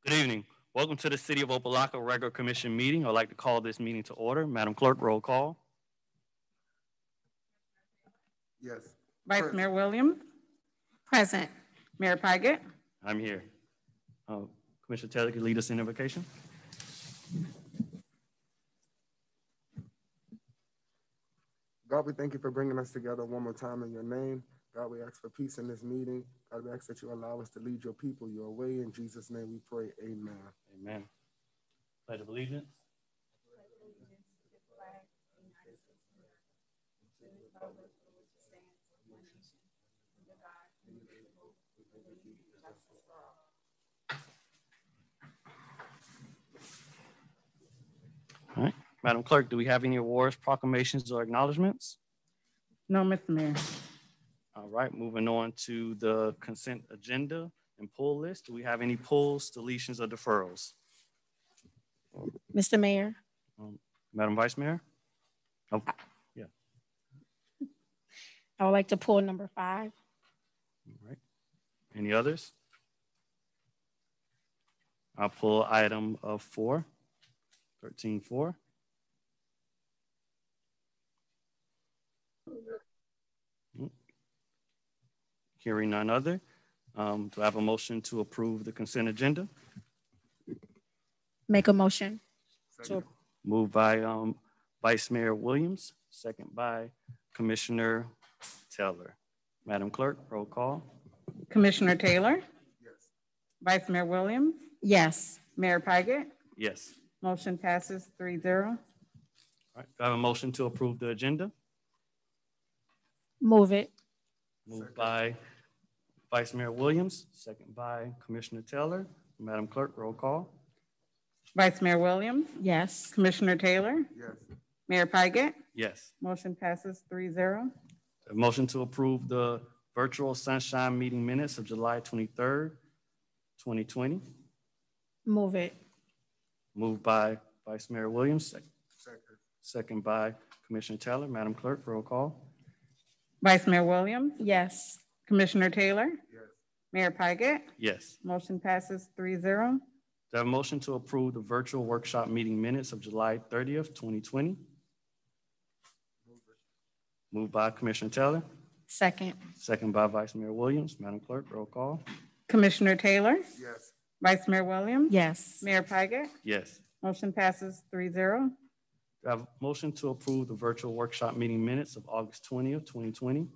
Good evening. Welcome to the City of Opa-locka Regular Commission meeting. I'd like to call this meeting to order. Madam Clerk, roll call. Yes. Vice Present. Mayor Williams? Present. Mayor Pygott? I'm here. Commissioner Taylor, can you lead us in invocation? God, we thank you for bringing us together one more time in your name. God, we ask for peace in this meeting. God, we ask that you allow us to lead your people your way. In Jesus' name we pray, amen. Amen. Pledge of allegiance. All right. Madam Clerk, do we have any awards, proclamations, or acknowledgements? No, Mr. Mayor. All right, moving on to the consent agenda and pull list. Do we have any pulls, deletions, or deferrals? Mr. Mayor. Madam Vice Mayor? Oh, yeah. I would like to pull number 5. All right. Any others? I'll pull item 4, 13-4. Hearing none other. Do I have a motion to approve the consent agenda? Make a motion. Moved by Vice Mayor Williams, second by Commissioner Taylor. Madam Clerk, roll call. Commissioner Taylor? Yes. Vice Mayor Williams? Yes. Mayor Pygott? Yes. Motion passes 3-0. All right. Do I have a motion to approve the agenda? Move it. Moved by Vice Mayor Williams, second by Commissioner Taylor. Madam Clerk, roll call. Vice Mayor Williams? Yes. Commissioner Taylor? Yes. Mayor Pygott? Yes. Motion passes 3-0. A motion to approve the virtual sunshine meeting minutes of July 23rd, 2020. Move it. Moved by Vice Mayor Williams, Second. second by Commissioner Taylor. Madam Clerk, roll call. Vice Mayor Williams? Yes. Commissioner Taylor? Yes. Mayor Pygott? Yes. Motion passes 3-0. Do I have a motion to approve the virtual workshop meeting minutes of July 30th, 2020? Moved by Commissioner Taylor, Second. second by Vice Mayor Williams. Madam Clerk, roll call. Commissioner Taylor? Yes. Vice Mayor Williams? Yes. Mayor Pygott? Yes. Motion passes 3-0. Do I have a motion to approve the virtual workshop meeting minutes of August 20th, 2020?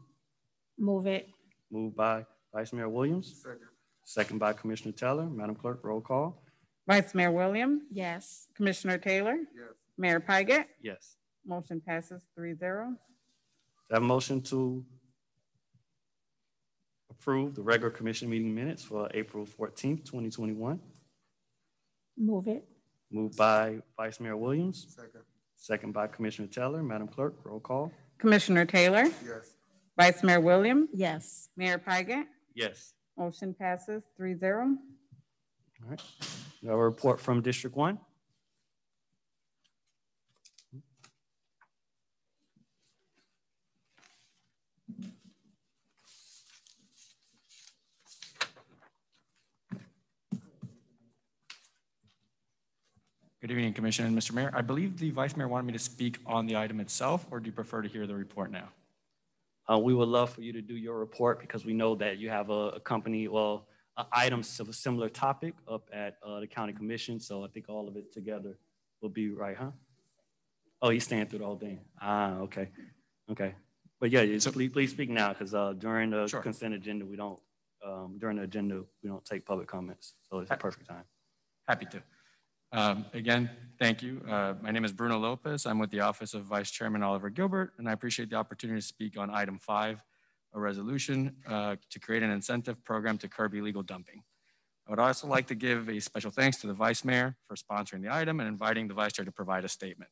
Move it. Moved by Vice Mayor Williams, Second. second by Commissioner Taylor. Madam Clerk, roll call. Vice Mayor Williams? Yes. Commissioner Taylor? Yes. Mayor Pygott? Yes. Motion passes 3-0. Do I have a motion to approve the regular commission meeting minutes for April 14th, 2021? Move it. Moved by Vice Mayor Williams, Second. second by Commissioner Taylor. Madam Clerk, roll call. Commissioner Taylor? Yes. Vice Mayor Williams? Yes. Mayor Pygott? Yes. Motion passes 3-0. All right. Now a report from District 1. Good evening, Commissioner and Mr. Mayor. I believe the Vice Mayor wanted me to speak on the item itself, or do you prefer to hear the report now? We would love for you to do your report because we know that you have a company, well, items of a similar topic up at the County Commission. So I think all of it together will be right, huh? Oh, he's staying through the whole thing. Ah, okay. Okay. But yeah, so, please speak now because during the consent agenda, we don't, take public comments. So it's a perfect time. Happy to. Again, thank you. My name is Bruno Lopez. I'm with the Office of Vice Chairman Oliver Gilbert, and I appreciate the opportunity to speak on item 5, a resolution to create an incentive program to curb illegal dumping. I would also like to give a special thanks to the Vice Mayor for sponsoring the item and inviting the Vice Chair to provide a statement.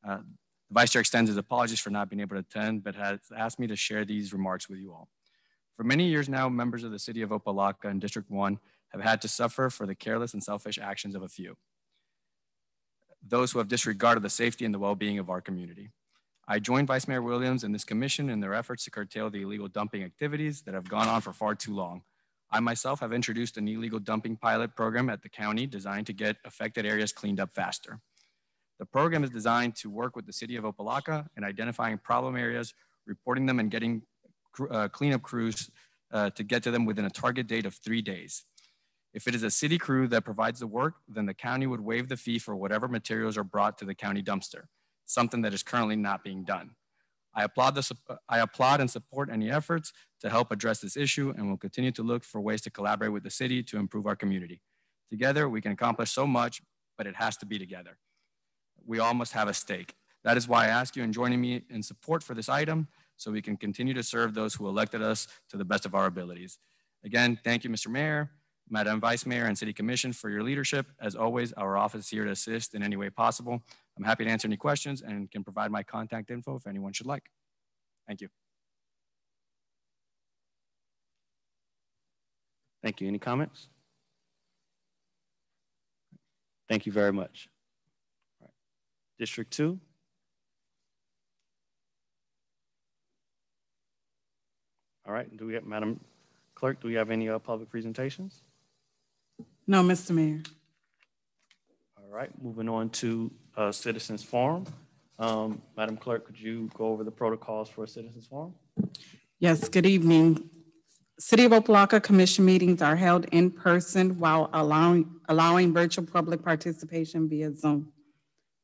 The Vice Chair extends his apologies for not being able to attend, but has asked me to share these remarks with you all. For many years now, members of the City of Opa-locka and District 1 have had to suffer for the careless and selfish actions of a few, those who have disregarded the safety and the well-being of our community. I joined Vice Mayor Williams and this commission in their efforts to curtail the illegal dumping activities that have gone on for far too long. I myself have introduced an illegal dumping pilot program at the county designed to get affected areas cleaned up faster. The program is designed to work with the city of Opa-locka in identifying problem areas, reporting them, and getting cleanup crews to get to them within a target date of 3 days. If it is a city crew that provides the work, then the county would waive the fee for whatever materials are brought to the county dumpster, something that is currently not being done. I applaud and support any efforts to help address this issue, and will continue to look for ways to collaborate with the city to improve our community. Together, we can accomplish so much, but it has to be together. We all must have a stake. That is why I ask you in joining me in support for this item, so we can continue to serve those who elected us to the best of our abilities. Again, thank you, Mr. Mayor, Madam Vice Mayor, and City Commission for your leadership. As always, our office is here to assist in any way possible. I'm happy to answer any questions and can provide my contact info if anyone should like. Thank you. Thank you. Any comments? Thank you very much. All right. District 2. All right. Do we have, Madam Clerk, do we have any public presentations? No, Mr. Mayor. All right. Moving on to Citizens Forum. Madam Clerk, could you go over the protocols for a Citizens Forum? Yes, good evening. City of Opa-locka Commission meetings are held in person while allowing virtual public participation via Zoom.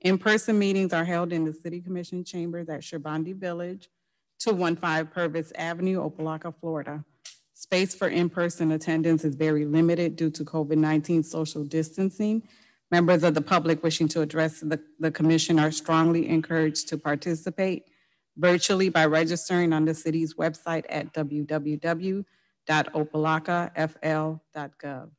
In-person meetings are held in the City Commission chambers at Shabandi Village, 215 Purvis Avenue, Opa-locka, Florida. Space for in-person attendance is very limited due to COVID-19 social distancing. Members of the public wishing to address the commission are strongly encouraged to participate virtually by registering on the city's website at www.opalockafl.gov.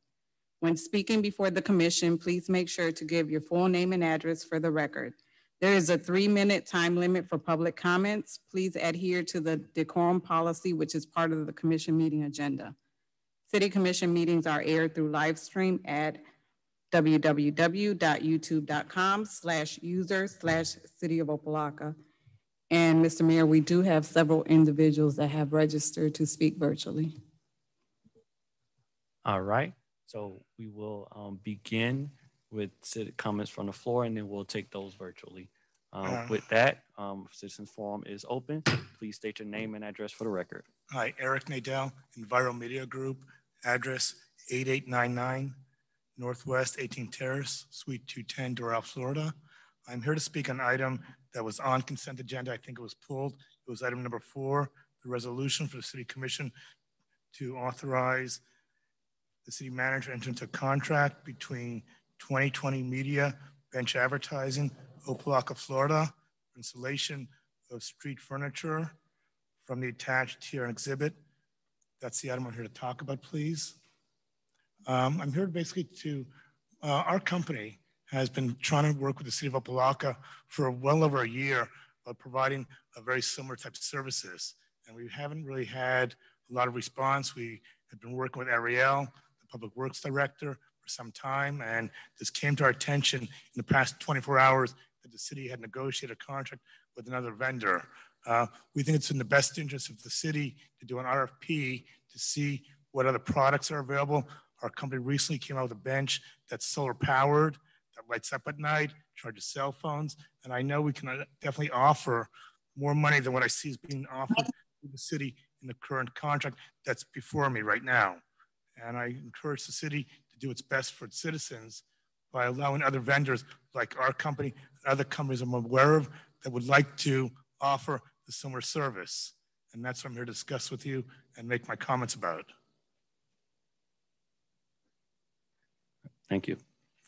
When speaking before the commission, please make sure to give your full name and address for the record. There is a 3-minute time limit for public comments. Please adhere to the decorum policy, which is part of the commission meeting agenda. City commission meetings are aired through live stream at www.youtube.com/user/City of Opa-locka. And Mr. Mayor, we do have several individuals that have registered to speak virtually. All right. So we will begin with comments from the floor, and then we'll take those virtually. With that, Citizens Forum is open. Please state your name and address for the record. Hi, Eric Nadell, Enviro Media Group, address 8899 Northwest 18th Terrace, Suite 210, Doral, Florida. I'm here to speak on an item that was on consent agenda. I think it was pulled. It was item number 4, the resolution for the City Commission to authorize the city manager enter into a contract between 2020 Media, Bench Advertising, Opa-locka, Florida, for installation of street furniture from the attached here exhibit. That's the item I'm here to talk about, please. I'm here basically to, our company has been trying to work with the city of Opa-locka for well over a year about providing a very similar type of services. And we haven't really had a lot of response. We have been working with Ariel, the Public Works Director, for some time, and this came to our attention in the past 24 hours that the city had negotiated a contract with another vendor. We think it's in the best interest of the city to do an RFP to see what other products are available. Our company recently came out with a bench that's solar powered, that lights up at night, charges cell phones, and I know we can definitely offer more money than what I see is being offered to the city in the current contract that's before me right now. And I encourage the city to do its best for its citizens by allowing other vendors like our company and other companies I'm aware of that would like to offer the similar service. And that's what I'm here to discuss with you and make my comments about. Thank you.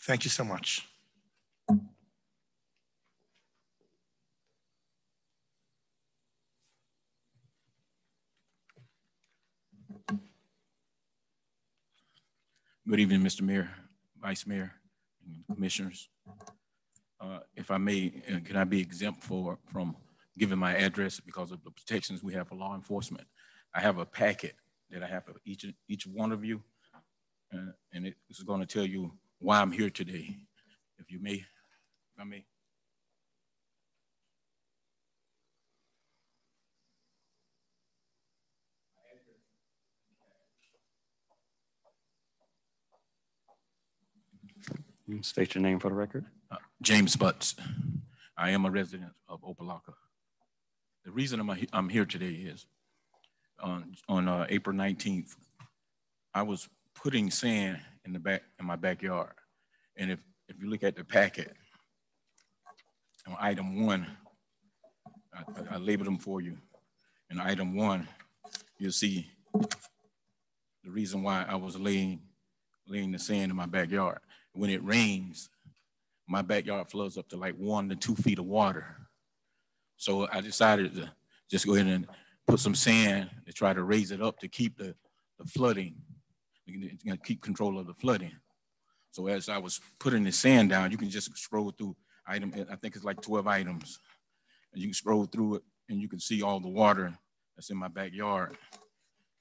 Thank you so much. Good evening, Mr. Mayor, Vice Mayor, and Commissioners. If I may, can I be exempt from giving my address because of the protections we have for law enforcement? I have a packet that I have for each one of you, and it is going to tell you why I'm here today. If you may, if I may. State your name for the record. James Butts. I am a resident of Opa-locka. The reason I'm here today is on April 19th, I was putting sand in my backyard. And if you look at the packet, on item 1, I labeled them for you. In item 1, you'll see the reason why I was laying the sand in my backyard. When it rains, my backyard floods up to like 1 to 2 feet of water. So I decided to just go ahead and put some sand to try to raise it up to keep the flooding, keep control of the flooding. So as I was putting the sand down, you can just scroll through I think it's like 12 items. And you can scroll through it and you can see all the water that's in my backyard.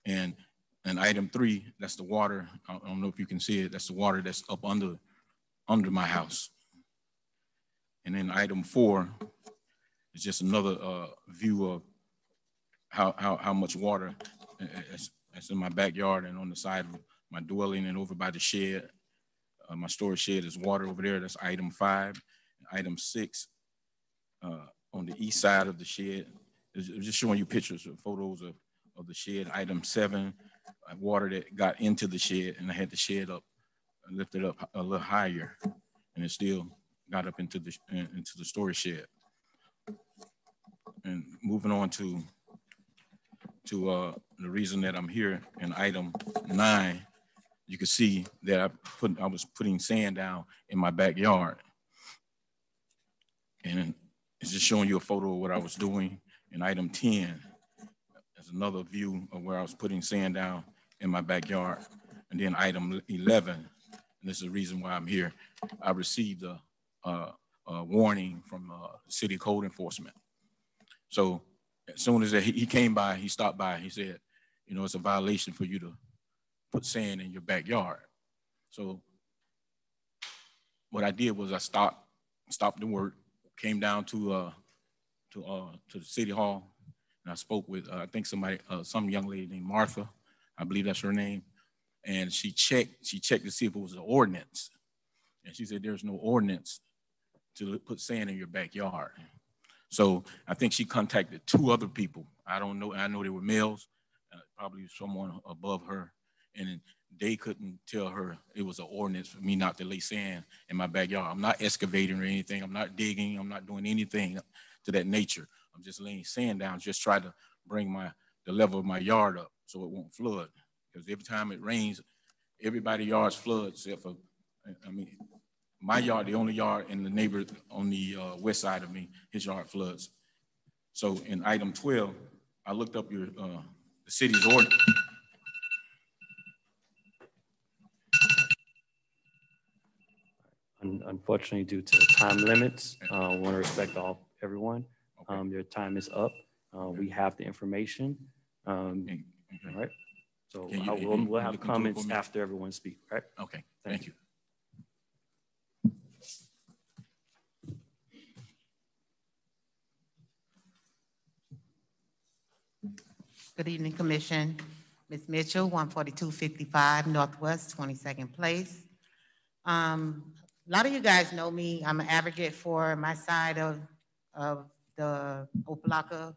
And item 3, that's the water. I don't know if you can see it. That's the water that's up under my house. And then item 4 is just another view of how much water that's in my backyard and on the side of my dwelling and over by the shed. My storage shed is water over there. That's item 5. And item 6 on the east side of the shed is just showing you pictures of photos of the shed. Item 7, water that got into the shed, and I had the shed up, lifted up a little higher, and it still got up into the storage shed. And moving on to the reason that I'm here in item 9, you can see that I was putting sand down in my backyard. And it's just showing you a photo of what I was doing. In item 10, there's another view of where I was putting sand down in my backyard. And then item 11, and this is the reason why I'm here, I received a warning from city code enforcement. So as soon as he came by, he stopped by, he said, you know, it's a violation for you to put sand in your backyard. So what I did was I stopped the work, came down to the city hall, and I spoke with I think some young lady named Martha, I believe that's her name, and she checked to see if it was an ordinance, and she said there's no ordinance to put sand in your backyard. So I think she contacted 2 other people. I don't know. I know they were males, probably someone above her, and they couldn't tell her it was an ordinance for me not to lay sand in my backyard. I'm not excavating or anything. I'm not digging. I'm not doing anything to that nature. I'm just laying sand down, just try to bring the level of my yard up so it won't flood. Because every time it rains, everybody's yards flood except for, my yard, the only yard in the neighbor on the west side of me, his yard floods. So in item 12, I looked up the city's ordinance. Unfortunately, due to time limits, I want to respect everyone. Okay. Your time is up. Okay. We have the information. All right. So we'll have comments after everyone speaks, right? Okay. Thank you. Good evening, Commission. Ms. Mitchell, 14255 Northwest 22nd Place. A lot of you guys know me. I'm an advocate for my side of the Opa-locka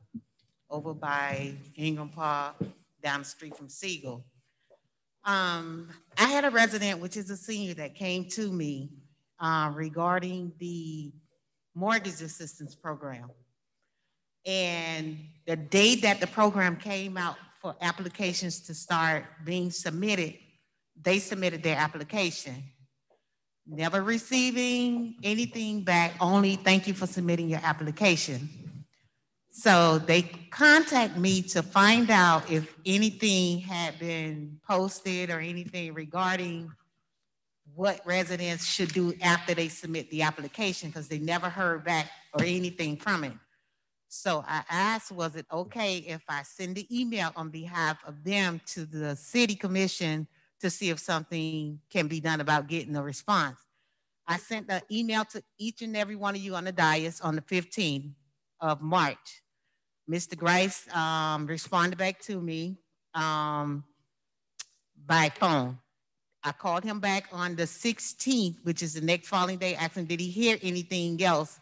over by Ingram Park, down the street from Siegel. I had a resident, which is a senior, that came to me regarding the mortgage assistance program. And the day that the program came out for applications to start being submitted, they submitted their application. Never receiving anything back, only thank you for submitting your application. So they contact me to find out if anything had been posted or anything regarding what residents should do after they submit the application, because they never heard back or anything from it. So I asked, was it okay if I send the email on behalf of them to the city commission to see if something can be done about getting a response? I sent the email to each and every one of you on the dais on the 15th of March. Mr. Grice responded back to me by phone. I called him back on the 16th, which is the next following day, asked him, did he hear anything else?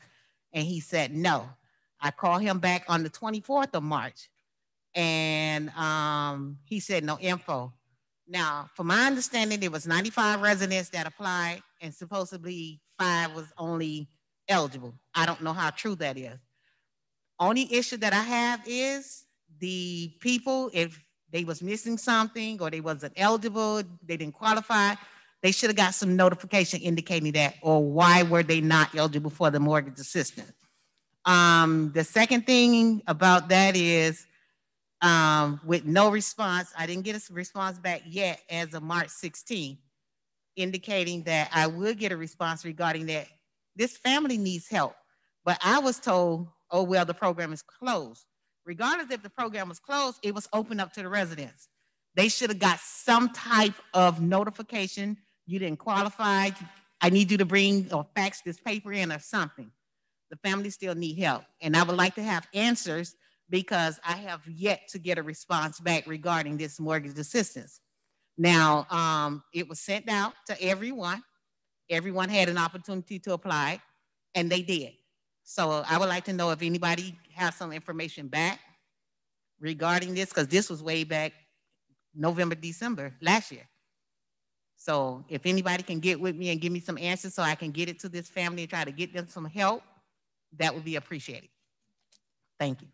And he said no. I called him back on the 24th of March, and he said no info. Now, from my understanding, there was 95 residents that applied, and supposedly 5 was only eligible. I don't know how true that is. Only issue that I have is the people, if they was missing something or they wasn't eligible, they didn't qualify, they should have got some notification indicating that, or why were they not eligible for the mortgage assistance. The second thing about that is, with no response, I didn't get a response back yet as of March 16th, indicating that I would get a response regarding that this family needs help. But I was told, oh, well, the program is closed. Regardless if the program was closed, it was open up to the residents. They should have got some type of notification. You didn't qualify. I need you to bring or fax this paper in or something. The family still need help. And I would like to have answers, because I have yet to get a response back regarding this mortgage assistance. Now, it was sent out to everyone. Everyone had an opportunity to apply, and they did. So I would like to know if anybody has some information back regarding this, because this was way back November, December last year. So if anybody can get with me and give me some answers so I can get it to this family and try to get them some help, that would be appreciated. Thank you.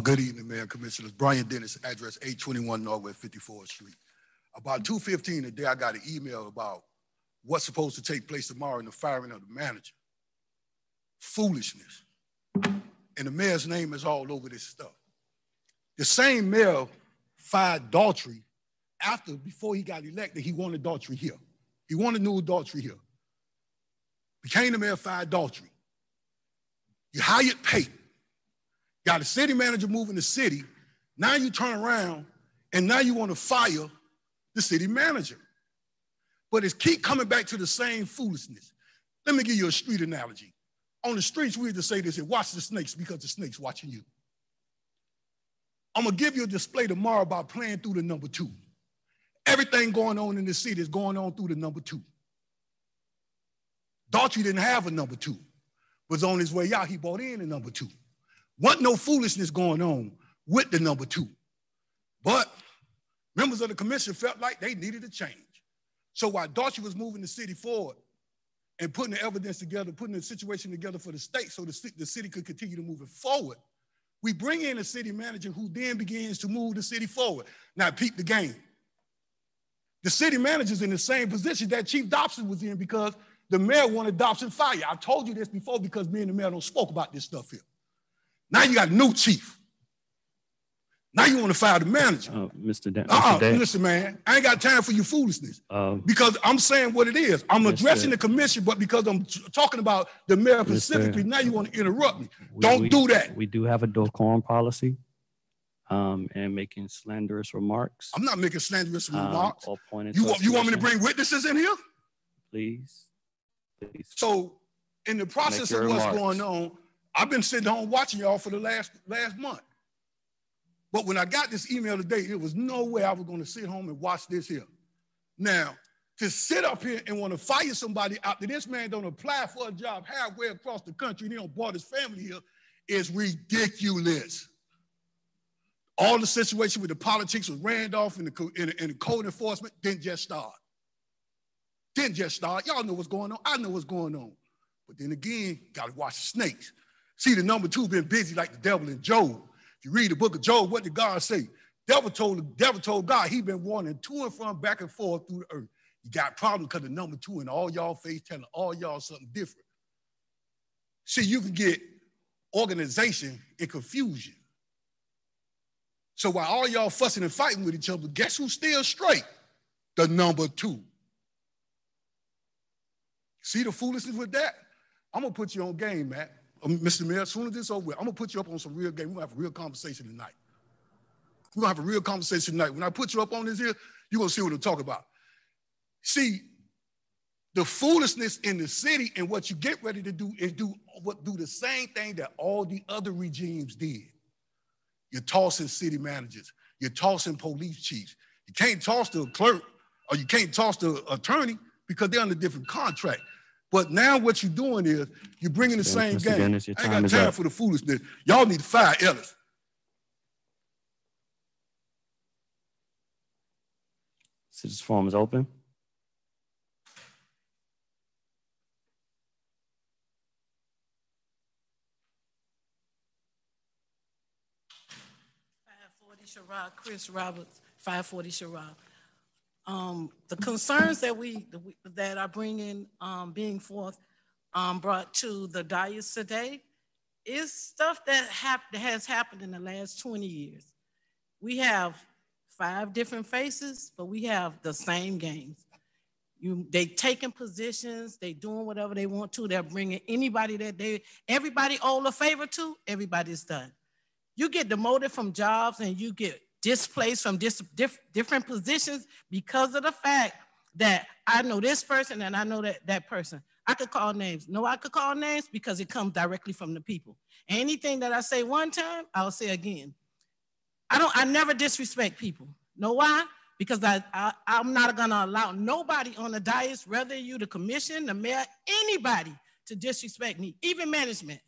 Good evening, Mayor and Commissioners. Brian Dennis, address 821 Northwest 54th Street. About 2:15 today, I got an email about what's supposed to take place tomorrow in the firing of the manager. Foolishness. And the mayor's name is all over this stuff. The same mayor fired Daughtry before he got elected, he wanted Daughtry here. He wanted new Daughtry here. Became the mayor, fired Daughtry. You hired Peyton. Got a city manager moving the city. Now you turn around and now you want to fire the city manager. But it's keep coming back to the same foolishness. Let me give you a street analogy. On the streets, we used to say this here, watch the snakes because the snake's watching you. I'm gonna give you a display tomorrow about playing through the number 2. Everything going on in the city is going on through the number 2. Daughtry didn't have a number 2. Was on his way out, he bought in a number 2. Wasn't no foolishness going on with the number 2. But members of the commission felt like they needed a change. So while Daughtry was moving the city forward and putting the evidence together, putting the situation together for the state so the city could continue to move it forward, we bring in a city manager who then begins to move the city forward. Now peep the game. The city manager's in the same position that Chief Dobson was in because the mayor wanted Dobson fired. I told you this before because me and the mayor don't spoke about this stuff here. Now you got a new chief. Now you want to fire the manager. Mr. Listen, man, I ain't got time for your foolishness because I'm saying what it is. I'm addressing the commission, but because I'm talking about the mayor specifically, now you want to interrupt me. Don't do that. We do have a decorum policy and making slanderous remarks. I'm not making slanderous remarks. You want me to bring witnesses in here? Please. So in the process of what's going on, I've been sitting home watching y'all for the last month. But when I got this email today, there was no way I was going to sit home and watch this here. Now, to sit up here and want to fire somebody after this man don't apply for a job halfway across the country and he don't brought his family here is ridiculous. All the situation with the politics with Randolph and the code enforcement didn't just start. Y'all know what's going on. I know what's going on. But then again, got to watch the snakes. See, the number 2 been busy like the devil in Job. If you read the book of Job, what did God say? Devil told God he been warning to and from, back and forth through the earth. You got problems because the number 2 in all y'all face telling all y'all something different. See, you can get organization and confusion. So while all y'all fussing and fighting with each other, guess who's still straight? The number 2. See the foolishness with that? I'm gonna put you on game, Matt. Mr. Mayor, as soon as this is over with, I'm gonna put you up on some real game. We're gonna have a real conversation tonight. We're gonna have a real conversation tonight. When I put you up on this here, you're gonna see what I'm talking about. See, The foolishness in the city and what you get ready to do is do the same thing that all the other regimes did. You're tossing city managers. You're tossing police chiefs. You can't toss the clerk or you can't toss the attorney because they're under different contract. But now what you're doing is you're bringing the same game. Dennis, I ain't got time for the foolishness. Y'all need to fire Ellis. Citizens forum is open. Chris Roberts, 540 Sherrod. The concerns that are being brought to the dais today is stuff that has happened in the last 20 years. We have 5 different faces, but we have the same games. They taking positions, they doing whatever they want to. They're bringing anybody everybody owe a favor to, everybody's done. You get demoted from jobs and you get displaced from different positions because of the fact that I know this person and I know that person. I could call names. No, I could call names because it comes directly from the people. Anything that I say one time, I'll say again. I never disrespect people. Know why? Because I'm not gonna allow nobody on the dais, whether you the commission, the mayor, anybody to disrespect me, even management.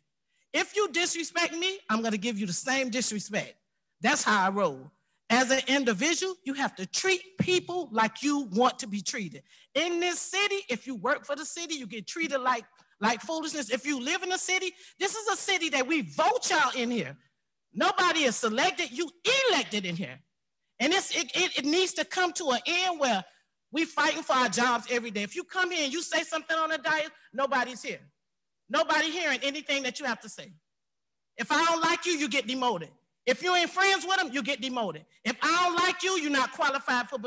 If you disrespect me, I'm gonna give you the same disrespect. That's how I roll. As an individual, you have to treat people like you want to be treated. In this city, if you work for the city, you get treated like foolishness. If you live in a city, this is a city that we vote y'all in here. Nobody is selected, you elected in here. And it needs to come to an end where we fighting for our jobs every day. If you come here and you say something on the diet, nobody's here. Nobody hearing anything that you have to say. If I don't like you, you get demoted. If you ain't friends with them, you get demoted. If I don't like you, you're not qualified for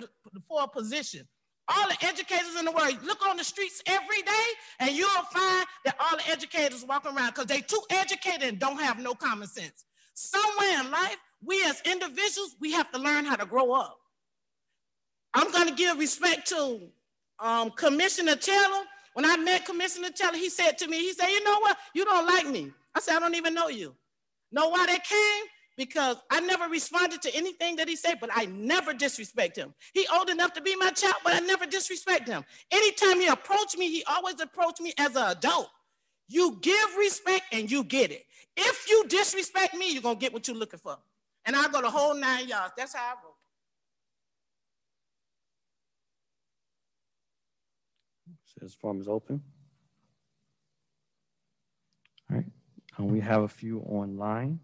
a position. All the educators in the world, look on the streets every day and you'll find that all the educators walk around because they too educated and don't have no common sense. Somewhere in life, we as individuals, we have to learn how to grow up. I'm gonna give respect to Commissioner Taylor. When I met Commissioner Taylor, he said to me, he said, you know what? You don't like me. I said, I don't even know you. Know why that came? Because I never responded to anything that he said, but I never disrespect him. He old enough to be my child, but I never disrespect him. Anytime he approached me, he always approached me as an adult. You give respect and you get it. If you disrespect me, you're gonna get what you're looking for. And I'll go the whole 9 yards. That's how I roll. Says forum is open. All right, we have a few online.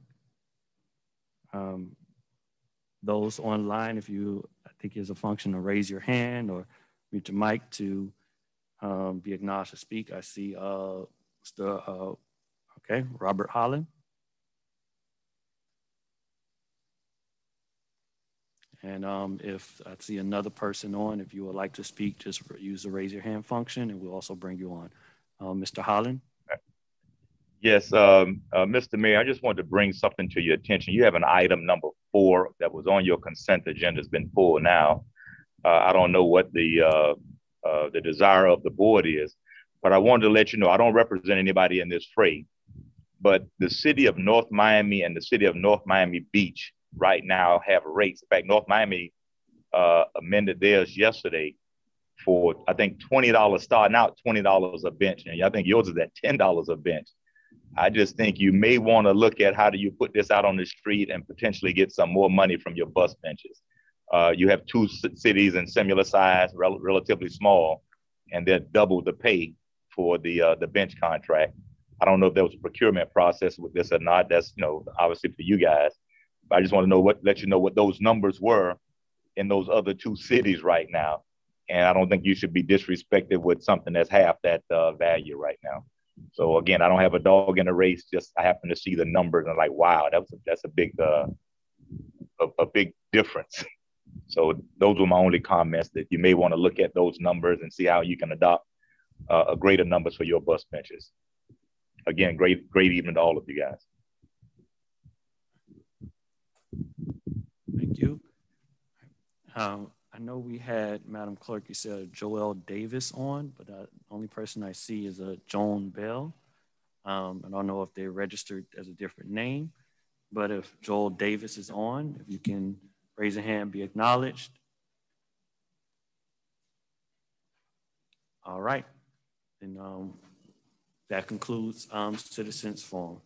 Those online, if you, I think there's a function to raise your hand or mute your mic to be acknowledged to speak. I see Mr. Robert Holland. And if I see another person on, if you would like to speak, just use the raise your hand function and we'll also bring you on. Mr. Holland. Yes, Mr. Mayor, I just wanted to bring something to your attention. You have an item number 4 that was on your consent agenda has been pulled now. I don't know what the desire of the board is, but I wanted to let you know, I don't represent anybody in this fray, but the city of North Miami and the city of North Miami Beach right now have rates. In fact, North Miami amended theirs yesterday for, I think, $20, starting out $20 a bench. And I think yours is at $10 a bench. I just think you may want to look at how do you put this out on the street and potentially get some more money from your bus benches. You have 2 cities in similar size, relatively small, and they're double the pay for the bench contract. I don't know if there was a procurement process with this or not. That's, obviously for you guys. But I just want to let you know what those numbers were in those other 2 cities right now. And I don't think you should be disrespected with something that's half that value right now. So again, I don't have a dog in the race. Just I happen to see the numbers and I'm like, wow, that's a big difference. So those were my only comments, that you may want to look at those numbers and see how you can adopt a greater numbers for your bus benches. Again, great evening to all of you guys. Thank you. I know we had, Madam Clerk, you said Joel Davis on, but the only person I see is Joan Bell. I don't know if they're registered as a different name, but if Joel Davis is on, if you can raise a hand, be acknowledged. All right. And that concludes Citizens Forum.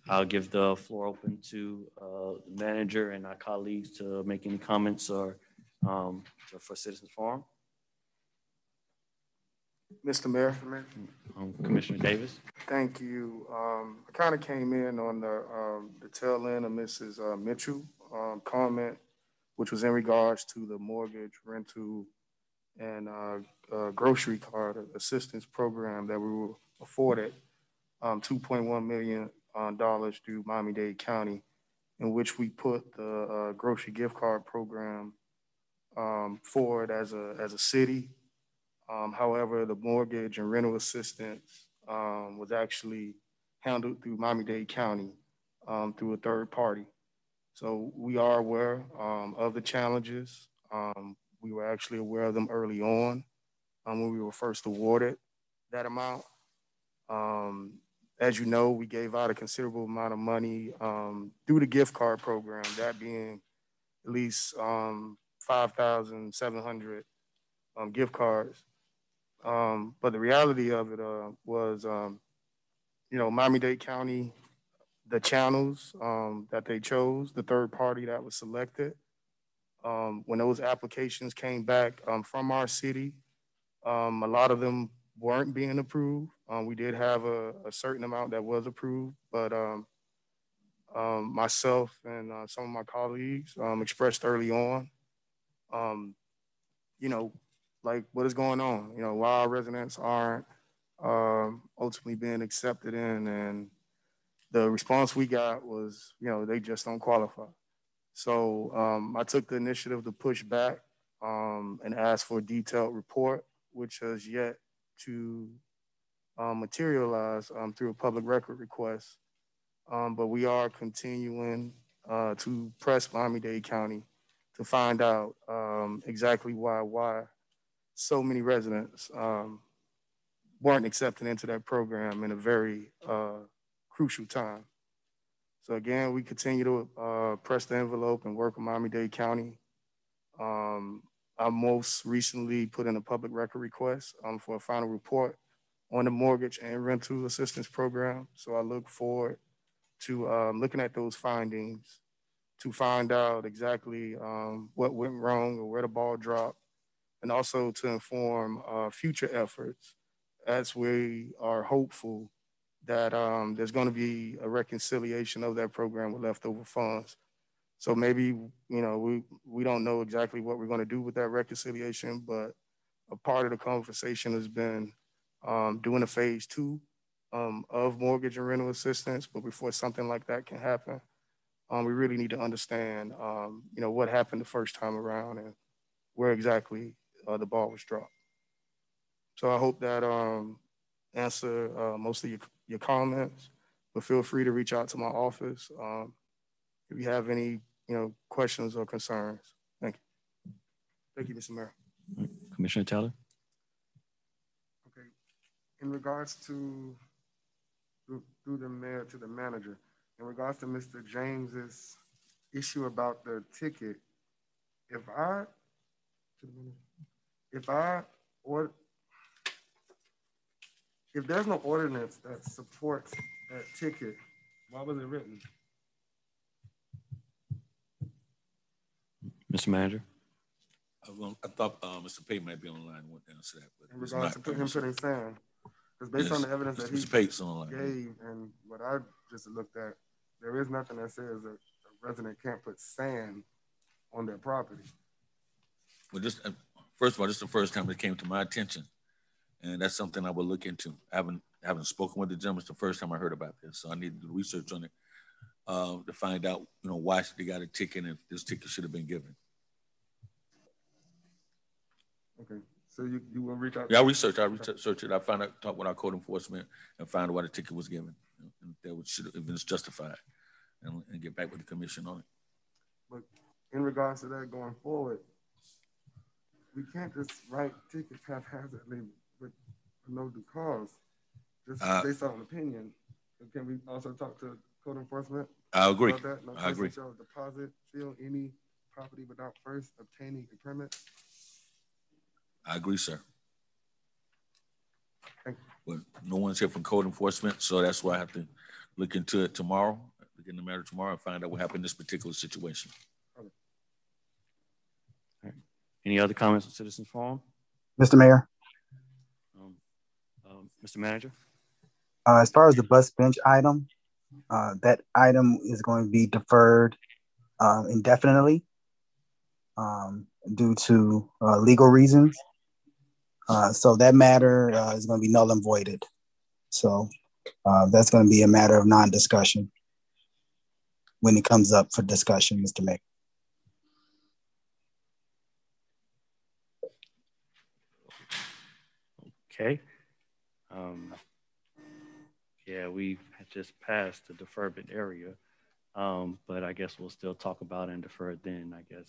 I'll give the floor open to the manager and our colleagues to make any comments or for Citizens Forum. Mr. Mayor. Commissioner Davis. Thank you. I kind of came in on the tail end of Mrs. Mitchell comment, which was in regards to the mortgage, rental, and grocery card assistance program that we were afforded $2.1 million through Miami-Dade County, in which we put the grocery gift card program forward as a city. However, the mortgage and rental assistance was actually handled through Miami-Dade County through a third party. So we are aware of the challenges. We were actually aware of them early on when we were first awarded that amount. As you know, we gave out a considerable amount of money through the gift card program, that being at least 5,700 gift cards. But the reality of it was, Miami-Dade County, the channels that they chose, the third party that was selected, when those applications came back from our city, a lot of them weren't being approved. We did have a certain amount that was approved, but myself and some of my colleagues expressed early on, like what is going on, why our residents aren't ultimately being accepted in. And the response we got was, they just don't qualify. So I took the initiative to push back and ask for a detailed report, which has yet to materialize through a public record request. But we are continuing to press Miami-Dade County to find out exactly why so many residents weren't accepted into that program in a very crucial time. So again, we continue to press the envelope and work with Miami-Dade County. I most recently put in a public record request for a final report on the mortgage and rental assistance program. So I look forward to looking at those findings to find out exactly what went wrong or where the ball dropped, and also to inform future efforts as we are hopeful that there's going to be a reconciliation of that program with leftover funds. So maybe, we don't know exactly what we're going to do with that reconciliation, but a part of the conversation has been doing a phase 2 of mortgage and rental assistance. But before something like that can happen, we really need to understand, what happened the first time around and where exactly the ball was dropped. So I hope that answer most of your comments, but feel free to reach out to my office if you have any, questions or concerns. Thank you. Thank you, Mr. Mayor. Commissioner Taylor. Okay. In regards to, through the mayor to the manager, in regards to Mr. James's issue about the ticket, if there's no ordinance that supports that ticket, why was it written? Mr. Manager? I thought Mr. Pate might be on the line and went down to that. But in regards to him putting sand, because based on the evidence that he gave and what I just looked at, there is nothing that says that a resident can't put sand on their property. Well, first of all, this is the first time it came to my attention, and that's something I will look into. I haven't spoken with the gentleman. It's the first time I heard about this, so I need to do research on it to find out, why they got a ticket and if this ticket should have been given. Okay, so you will reach out? Yeah, I researched it. I found out, talked with our code enforcement and found out why the ticket was given, and if it's justified, and get back with the commission on it. But in regards to that going forward, we can't just write tickets haphazardly with no due cause, just based on opinion. Can we also talk to code enforcement? I agree. About that? No I agree. Shall deposit, seal any property without first obtaining a permit. I agree, sir. Thank you. But no one's here from code enforcement, so that's why I have to look into it tomorrow, look into the matter tomorrow, and find out what happened in this particular situation. Okay. All right. Any other comments on Citizens Forum? Mr. Mayor. Mr. Manager? As far as the bus bench item, that item is going to be deferred indefinitely due to legal reasons. So that matter is going to be null and voided. So that's going to be a matter of non-discussion when it comes up for discussion, Mr. Mayor. Okay. Yeah, we just passed the deferment area, but I guess we'll still talk about it and defer it then, I guess.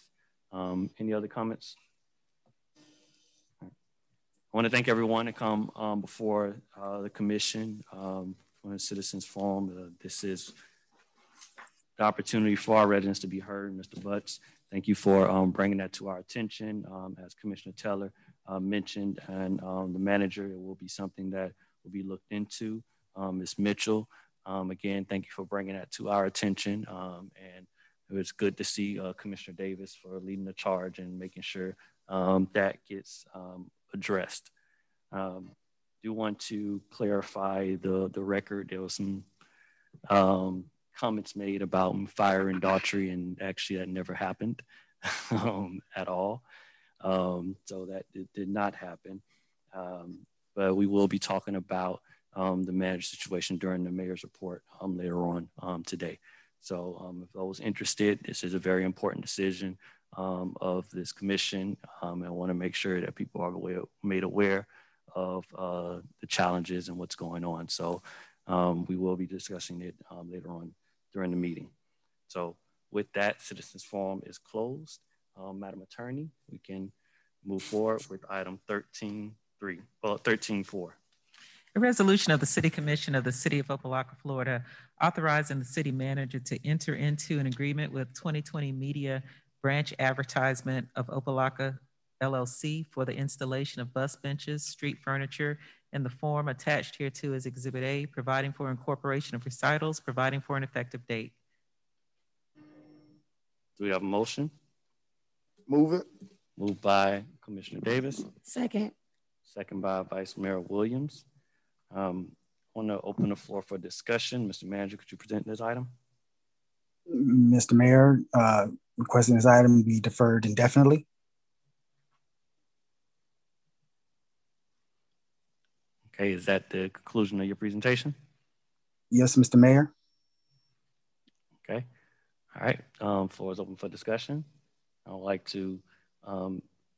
Any other comments? I want to thank everyone to come before the commission for the Citizens Forum. This is the opportunity for our residents to be heard. Mr. Butts, thank you for bringing that to our attention. As Commissioner Teller mentioned, and the manager, it will be something that will be looked into. Ms. Mitchell, again, thank you for bringing that to our attention. And it was good to see Commissioner Davis for leading the charge and making sure that gets addressed. Do want to clarify the record. There was some comments made about fire and Daughtry, and actually that never happened at all. So that did not happen. But we will be talking about the manager situation during the mayor's report later on today. So if those interested, this is a very important decision of this commission. And I want to make sure that people are made aware of the challenges and what's going on. So we will be discussing it later on during the meeting. So with that, Citizens Forum is closed. Madam Attorney, we can move forward with item 13.4. A resolution of the City Commission of the City of Opa-locka, Florida, authorizing the city manager to enter into an agreement with 2020 Media Branch Advertisement of Opa-locka LLC for the installation of bus benches, street furniture, and the form attached hereto as Exhibit A, providing for incorporation of recitals, providing for an effective date. Do we have a motion? Move it. Moved by Commissioner Davis. Second. Second by Vice Mayor Williams. I want to open the floor for discussion. Mr. Manager, could you present this item? Mr. Mayor, requesting this item be deferred indefinitely. Okay, is that the conclusion of your presentation? Yes, Mr. Mayor. Okay, all right, floor is open for discussion. I would like to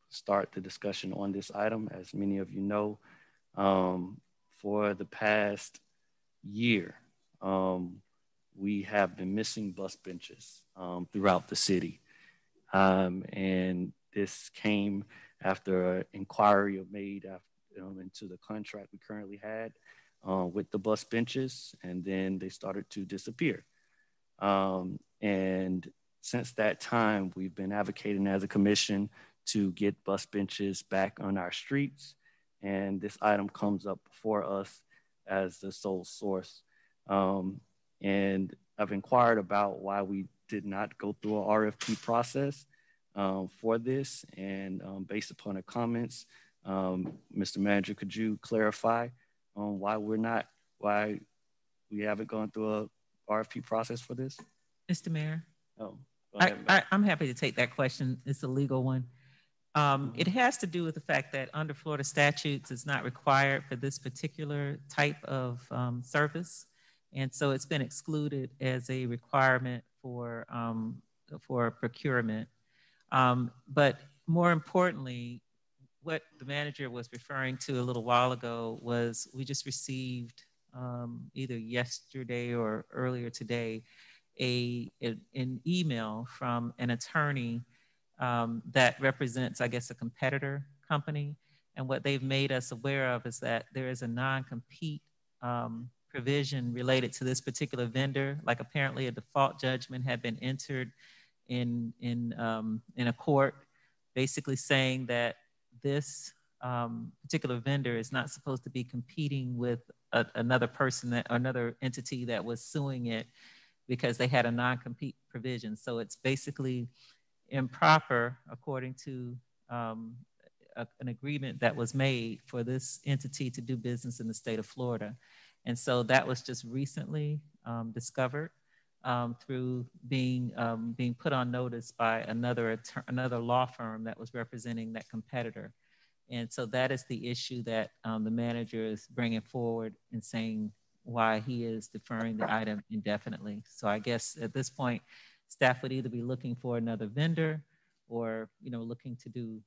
start the discussion on this item. As many of you know, for the past year, we have been missing bus benches throughout the city. And this came after an inquiry made into the contract we currently had with the bus benches, and then they started to disappear. And since that time, we've been advocating as a commission to get bus benches back on our streets. And this item comes up before us as the sole source. And I've inquired about why we did not go through an RFP process for this. And based upon the comments, Mr. Manager, could you clarify why we haven't gone through a RFP process for this? Mr. Mayor? Oh, I'm happy to take that question. It's a legal one. It has to do with the fact that under Florida statutes, it's not required for this particular type of service. And so it's been excluded as a requirement for procurement. But more importantly, what the manager was referring to a little while ago was we just received either yesterday or earlier today an email from an attorney that represents, I guess, a competitor company. And what they've made us aware of is that there is a non-compete provision related to this particular vendor. Like apparently a default judgment had been entered in a court, basically saying that this particular vendor is not supposed to be competing with another person, another entity that was suing it because they had a non-compete provision. So it's basically improper according to an agreement that was made for this entity to do business in the state of Florida. And so that was just recently discovered through being put on notice by another law firm that was representing that competitor. And so that is the issue that the manager is bringing forward and saying why he is deferring the item indefinitely. So I guess at this point, staff would either be looking for another vendor or looking to do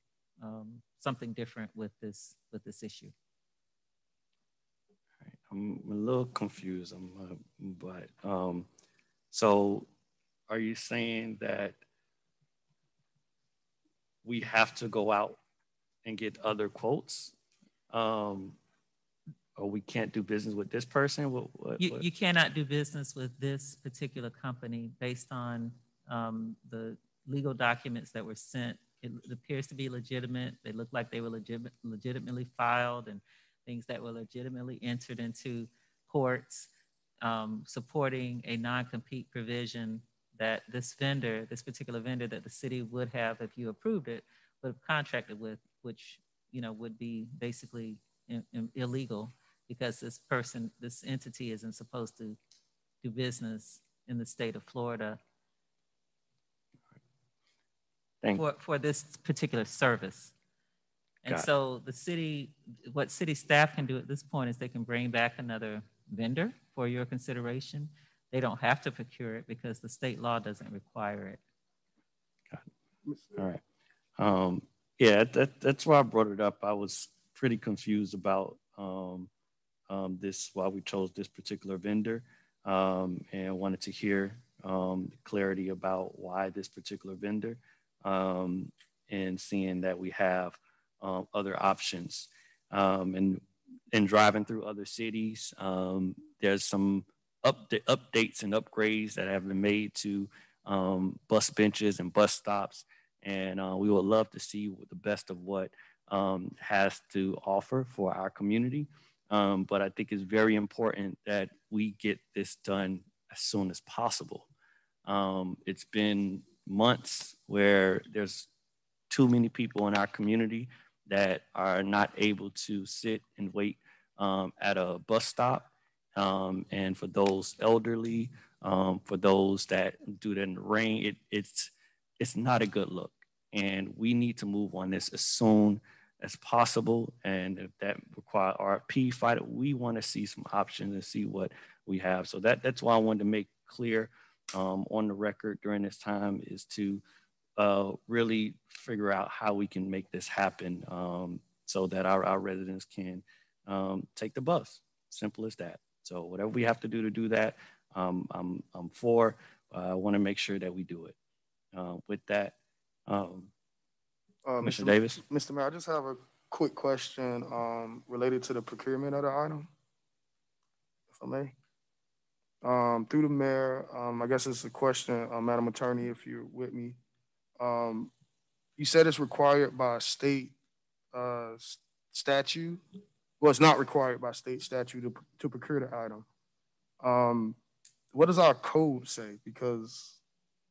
something different with this issue. I'm a little confused, but so are you saying that we have to go out and get other quotes, or we can't do business with this person? What? You cannot do business with this particular company based on the legal documents that were sent. It appears to be legitimate. They look like they were legitimately filed and things that were legitimately entered into courts, supporting a non-compete provision that this particular vendor that the city would have, if you approved it, would have contracted with, which would be basically illegal because this entity isn't supposed to do business in the state of Florida for this particular service. And so what city staff can do at this point is they can bring back another vendor for your consideration. They don't have to procure it because the state law doesn't require it. Got it. All right. Yeah, that's why I brought it up. I was pretty confused about this, why we chose this particular vendor, and wanted to hear clarity about why this particular vendor, and seeing that we have other options. And driving through other cities, there's some updates and upgrades that have been made to bus benches and bus stops. And we would love to see the best of what has to offer for our community. But I think it's very important that we get this done as soon as possible. It's been months where there's too many people in our community that are not able to sit and wait at a bus stop. And for those elderly, for those that do it in the rain, it's not a good look. And we need to move on this as soon as possible. And if that requires RFP fight, we want to see some options and see what we have. So that's why I wanted to make clear on the record during this time is to really figure out how we can make this happen so that our residents can take the bus. Simple as that. So whatever we have to do that, I'm for. I want to make sure that we do it. With that, Mr. Davis. Mr. Mayor, I just have a quick question related to the procurement of the item, if I may. Through the mayor, I guess it's a question, Madam Attorney, if you're with me. You said it's required by state statute. Well, it's not required by state statute to procure the item. What does our code say? Because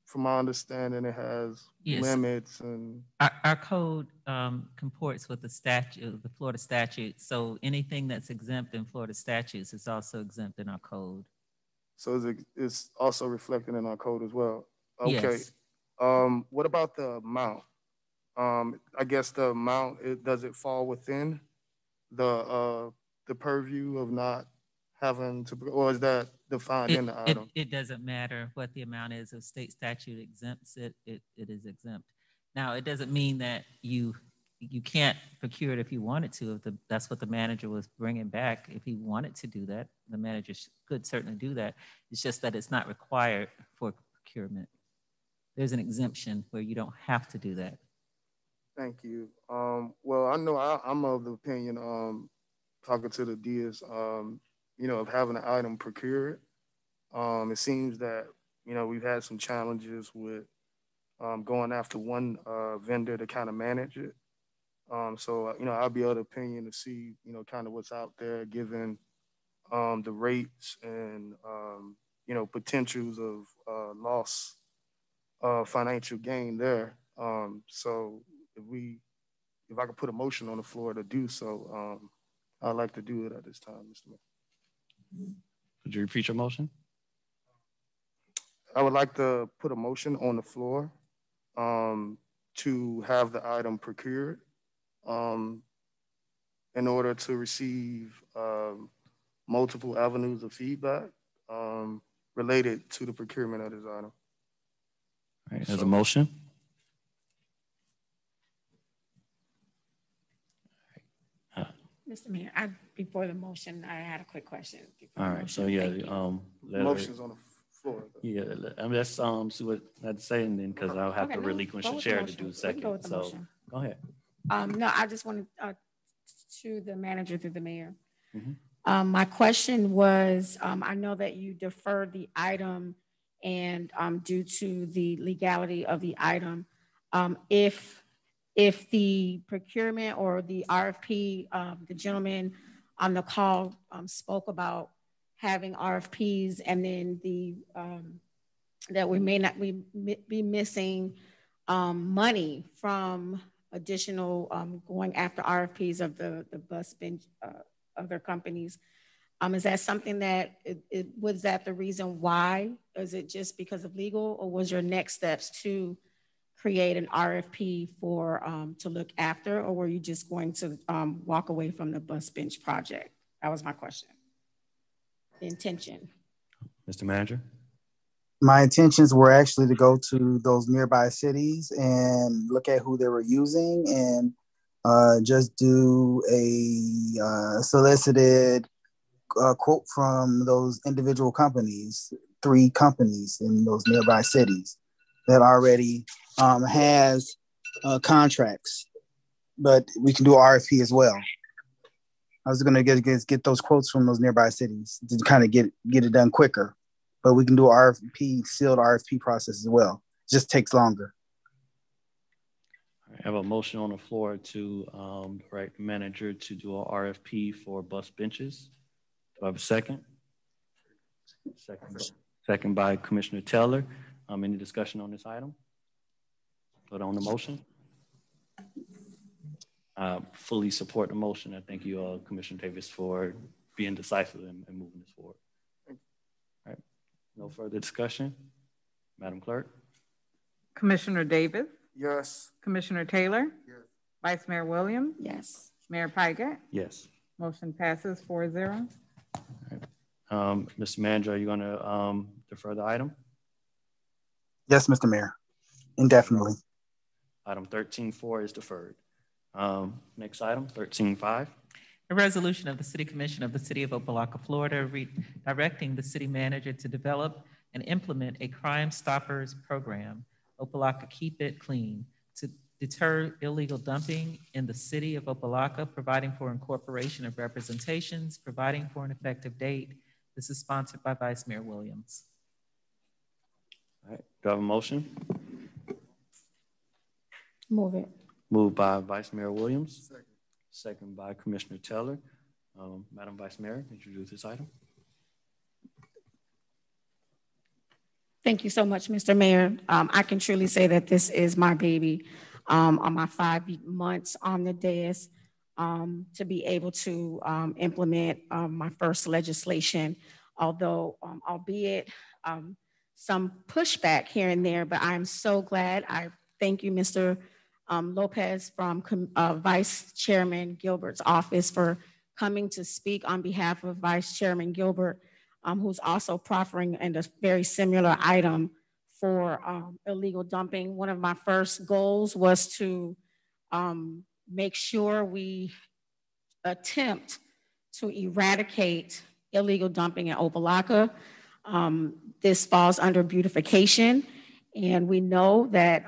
from my understanding, it has limits and... Our code comports with the statute, the Florida statute. So anything that's exempt in Florida statutes is also exempt in our code. So it's also reflected in our code as well. Okay. Yes. What about the amount? I guess the amount, does it fall within the purview of not having to, or is that defined in the item? It doesn't matter what the amount is. If state statute exempts it, it is exempt. Now, it doesn't mean that you can't procure it if you wanted to. If that's what the manager was bringing back. If he wanted to do that, the manager could certainly do that. It's just that it's not required for procurement. there's an exemption where you don't have to do that. Thank you. Well, I know I'm of the opinion, talking to the DS, you know, of having an item procured. It seems that, you know, we've had some challenges with going after one vendor to kind of manage it. So, you know, I'll be of the opinion to see, you know, kind of what's out there given the rates and, you know, potentials of loss financial gain there. So if I could put a motion on the floor to do so, I'd like to do it at this time, Mr. Mayor. Could you repeat your motion? I would like to put a motion on the floor to have the item procured in order to receive multiple avenues of feedback related to the procurement of this item. All right, there's a motion. Mr. Mayor, before the motion, I had a quick question. All right, so yeah, motion's on the floor. Yeah, let's see what I had to say, and then because I'll have to relinquish the chair to do the second. So go ahead. No, I just wanted to the manager through the mayor. Mm-hmm. My question was, I know that you deferred the item and due to the legality of the item, if the procurement or the RFP, the gentleman on the call spoke about having RFPs and then that we may not be missing money from additional going after RFPs of the bus bench other companies. Is that something that was that the reason why? Is it just because of legal, or was your next steps to create an RFP for to look after, or were you just going to walk away from the bus bench project? That was my question. The intention. Mr. Manager? My intentions were actually to go to those nearby cities and look at who they were using and just do a solicited quote from those individual companies, 3 companies in those nearby cities that already has contracts, but we can do RFP as well. I was going to get those quotes from those nearby cities to kind of get it done quicker, but we can do RFP, sealed RFP process as well. It just takes longer. I have a motion on the floor to direct the manager to do an RFP for bus benches. Do I have a second? Second by Commissioner Taylor. Any discussion on this item? Vote on the motion. Fully support the motion. I thank you, Commissioner Davis, for being decisive and moving this forward. All right, no further discussion. Madam Clerk. Commissioner Davis? Yes. Commissioner Taylor? Yes. Vice Mayor Williams? Yes. Mayor Pygott? Yes. Motion passes 4-0. Mr. Manager, are you going to defer the item? Yes, Mr. Mayor, indefinitely. Item 13.4 is deferred. Next item, 13.5. A resolution of the City Commission of the City of Opa-locka, Florida, directing the city manager to develop and implement a Crime Stoppers program, Opa-locka Keep It Clean, to deter illegal dumping in the city of Opa-locka, providing for incorporation of representations, providing for an effective date. This is sponsored by Vice Mayor Williams. All right, do I have a motion? Move it. Moved by Vice Mayor Williams. Second by Commissioner Taylor. Madam Vice Mayor, introduce this item. Thank you so much, Mr. Mayor. I can truly say that this is my baby. On my 5 months on the dais, to be able to implement my first legislation, although albeit some pushback here and there, but I'm so glad. I thank you, Mr. Lopez from Vice Chairman Gilbert's office for coming to speak on behalf of Vice Chairman Gilbert, who's also proffering in a very similar item for illegal dumping. One of my first goals was to make sure we attempt to eradicate illegal dumping in Opa-locka. This falls under beautification, And we know that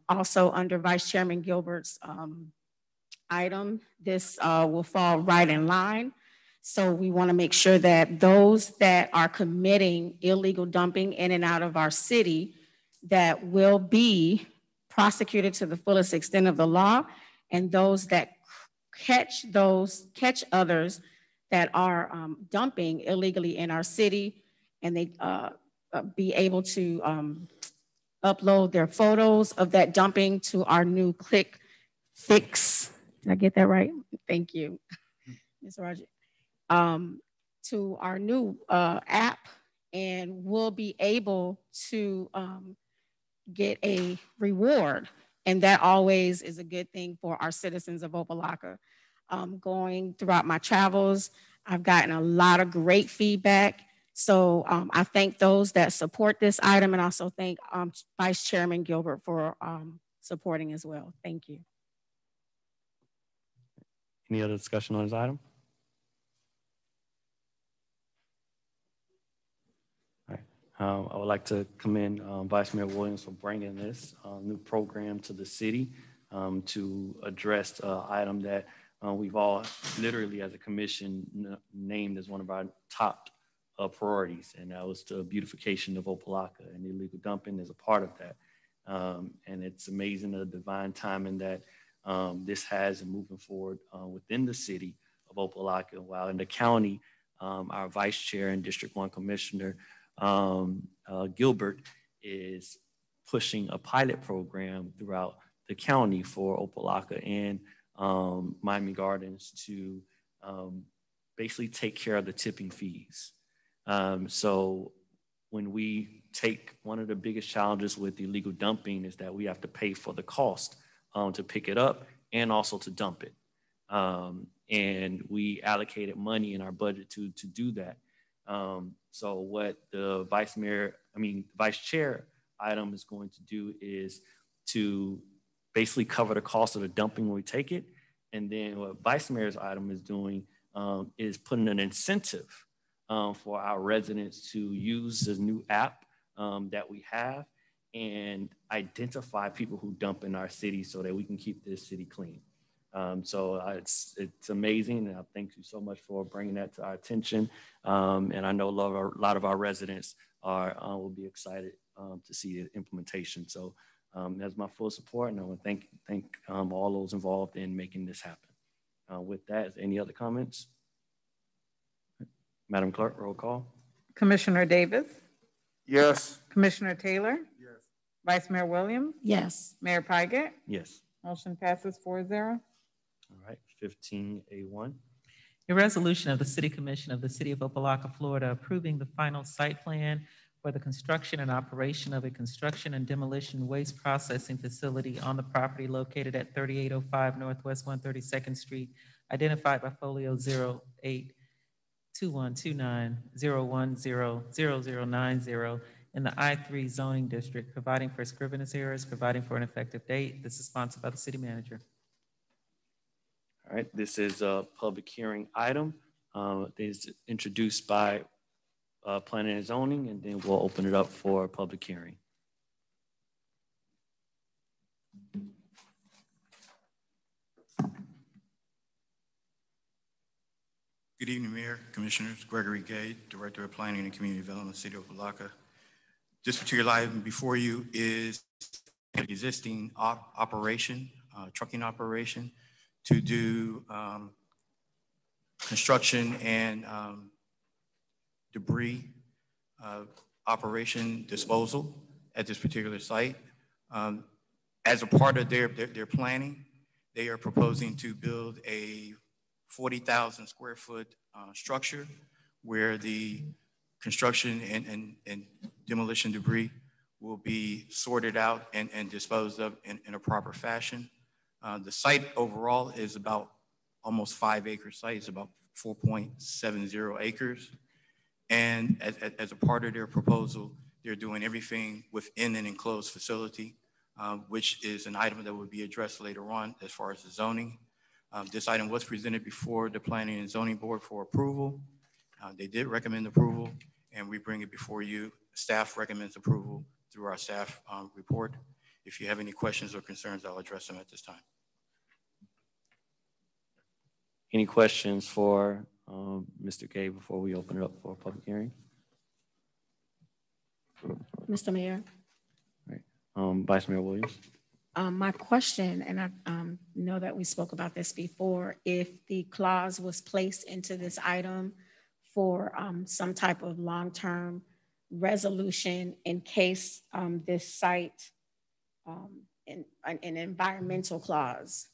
also under Vice Chairman Gilbert's item, this will fall right in line. So we want to make sure that those that are committing illegal dumping in and out of our city that will be prosecuted to the fullest extent of the law, and those that catch others that are dumping illegally in our city, and they be able to upload their photos of that dumping to our new Click Fix. Did I get that right? Thank you, Ms. Roger. To our new app, and we'll be able to get a reward. And that always is a good thing for our citizens of Opa-locka. Going throughout my travels, I've gotten a lot of great feedback. So I thank those that support this item, and also thank Vice Chairman Gilbert for supporting as well. Thank you. Any other discussion on this item? All right. I would like to commend Vice Mayor Williams for bringing this new program to the city to address an item that we've all literally as a commission named as one of our top priorities, and that was the beautification of Opa-locka, and illegal dumping is a part of that. And it's amazing the divine timing that this has moving forward within the city of Opa-locka, while in the county, our Vice Chair and District 1 Commissioner Gilbert is pushing a pilot program throughout the county for Opa-locka and Miami Gardens to basically take care of the tipping fees. So when we take, one of the biggest challenges with illegal dumping is that we have to pay for the cost to pick it up and also to dump it. And we allocated money in our budget to do that. So what the Vice Chair item is going to do is to basically cover the cost of the dumping when we take it. And then what Vice Mayor's item is doing is putting an incentive for our residents to use the new app that we have and identify people who dump in our city so that we can keep this city clean. So it's amazing, and I thank you so much for bringing that to our attention. And I know a lot of our residents will be excited to see the implementation. So that's my full support, and I want to thank all those involved in making this happen. With that, any other comments? Madam Clerk, roll call. Commissioner Davis? Yes. Commissioner Taylor? Yes. Vice Mayor Williams? Yes. Mayor Pygott? Yes. Motion passes 4-0. All right, 15A1. A resolution of the City Commission of the City of Opa-locka, Florida, approving the final site plan for the construction and operation of a construction and demolition waste processing facility on the property located at 3805 Northwest 132nd Street, identified by folio 082129010090 in the I3 zoning district, providing for scrivener's errors, providing for an effective date. This is sponsored by the city manager. All right, this is a public hearing item. It is introduced by Planning and Zoning, and then we'll open it up for a public hearing. Good evening, Mayor, Commissioners. Gregory Gay, Director of Planning and Community Development, City of Opa-locka. This particular item before you is an existing operation, trucking operation, to do construction and debris operation disposal at this particular site. As a part of their planning, they are proposing to build a 40,000 square foot structure where the construction and demolition debris will be sorted out and disposed of in a proper fashion. The site overall is about almost 5-acre site. It's about 4.70 acres. And as a part of their proposal, they're doing everything within an enclosed facility, which is an item that will be addressed later on as far as the zoning. This item was presented before the Planning and Zoning Board for approval. They did recommend approval, and we bring it before you. Staff recommends approval through our staff report. If you have any questions or concerns, I'll address them at this time. Any questions for Mr. Gay before we open it up for a public hearing? Mr. Mayor. All right. Vice Mayor Williams. My question, and I know that we spoke about this before, if the clause was placed into this item for some type of long-term resolution in case this site, an environmental clause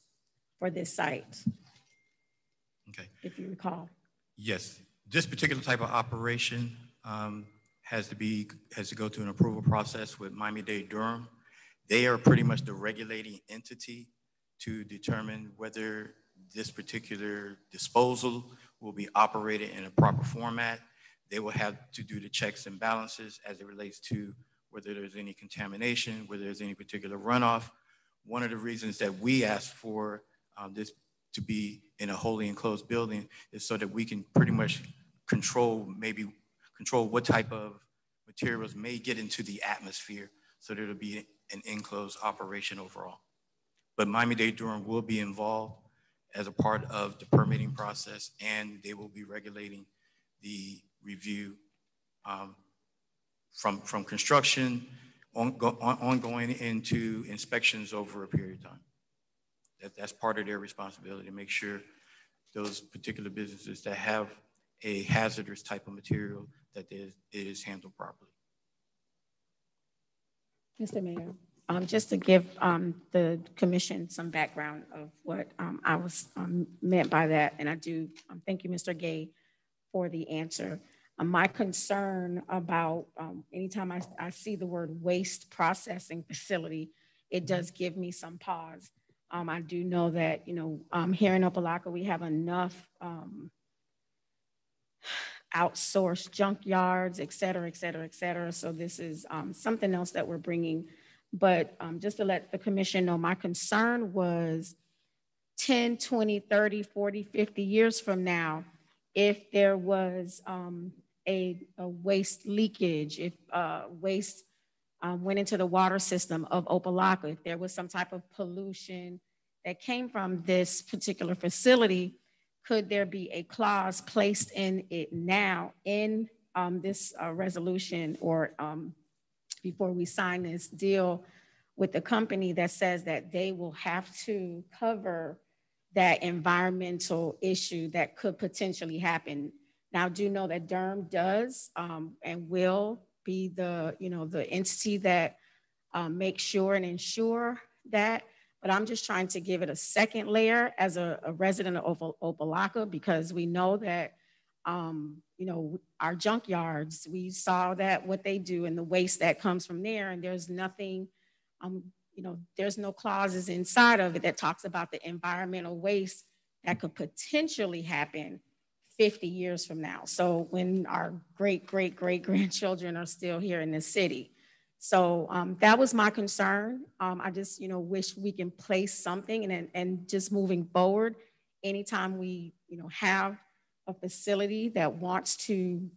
for this site. Okay. If you recall. Yes, this particular type of operation has to go through an approval process with Miami-Dade Durham. They are pretty much the regulating entity to determine whether this particular disposal will be operated in a proper format. They will have to do the checks and balances as it relates to whether there's any contamination, whether there's any particular runoff. One of the reasons that we asked for this to be in a wholly enclosed building is so that we can pretty much control what type of materials may get into the atmosphere, so that it'll be an enclosed operation overall. But Miami-Dade Durham will be involved as a part of the permitting process, and they will be regulating the review from construction ongoing into inspections over a period of time. That's part of their responsibility, to make sure those particular businesses that have a hazardous type of material, that it is handled properly. Mr. Mayor, just to give the commission some background of what I was meant by that, and I do thank you, Mr. Gay, for the answer. My concern about anytime I see the word waste processing facility, it does give me some pause. I do know that, here in Opa-locka, we have enough outsourced junkyards, et cetera, et cetera, et cetera. So this is something else that we're bringing. But just to let the commission know, my concern was 10, 20, 30, 40, 50 years from now, if there was a waste leakage, if waste went into the water system of Opa-locka, if there was some type of pollution that came from this particular facility, could there be a clause placed in it now in this resolution, or before we sign this deal with the company, that says that they will have to cover that environmental issue that could potentially happen? Now, I do know that Durham does and will be the entity that makes sure and ensure that. But I'm just trying to give it a second layer as a resident of Opa-locka, because we know that, our junkyards, we saw that what they do and the waste that comes from there, and there's nothing, there's no clauses inside of it that talks about the environmental waste that could potentially happen 50 years from now. So when our great grandchildren are still here in the city. So that was my concern. I just, wish we can place something, and just moving forward, anytime we, have a facility that wants to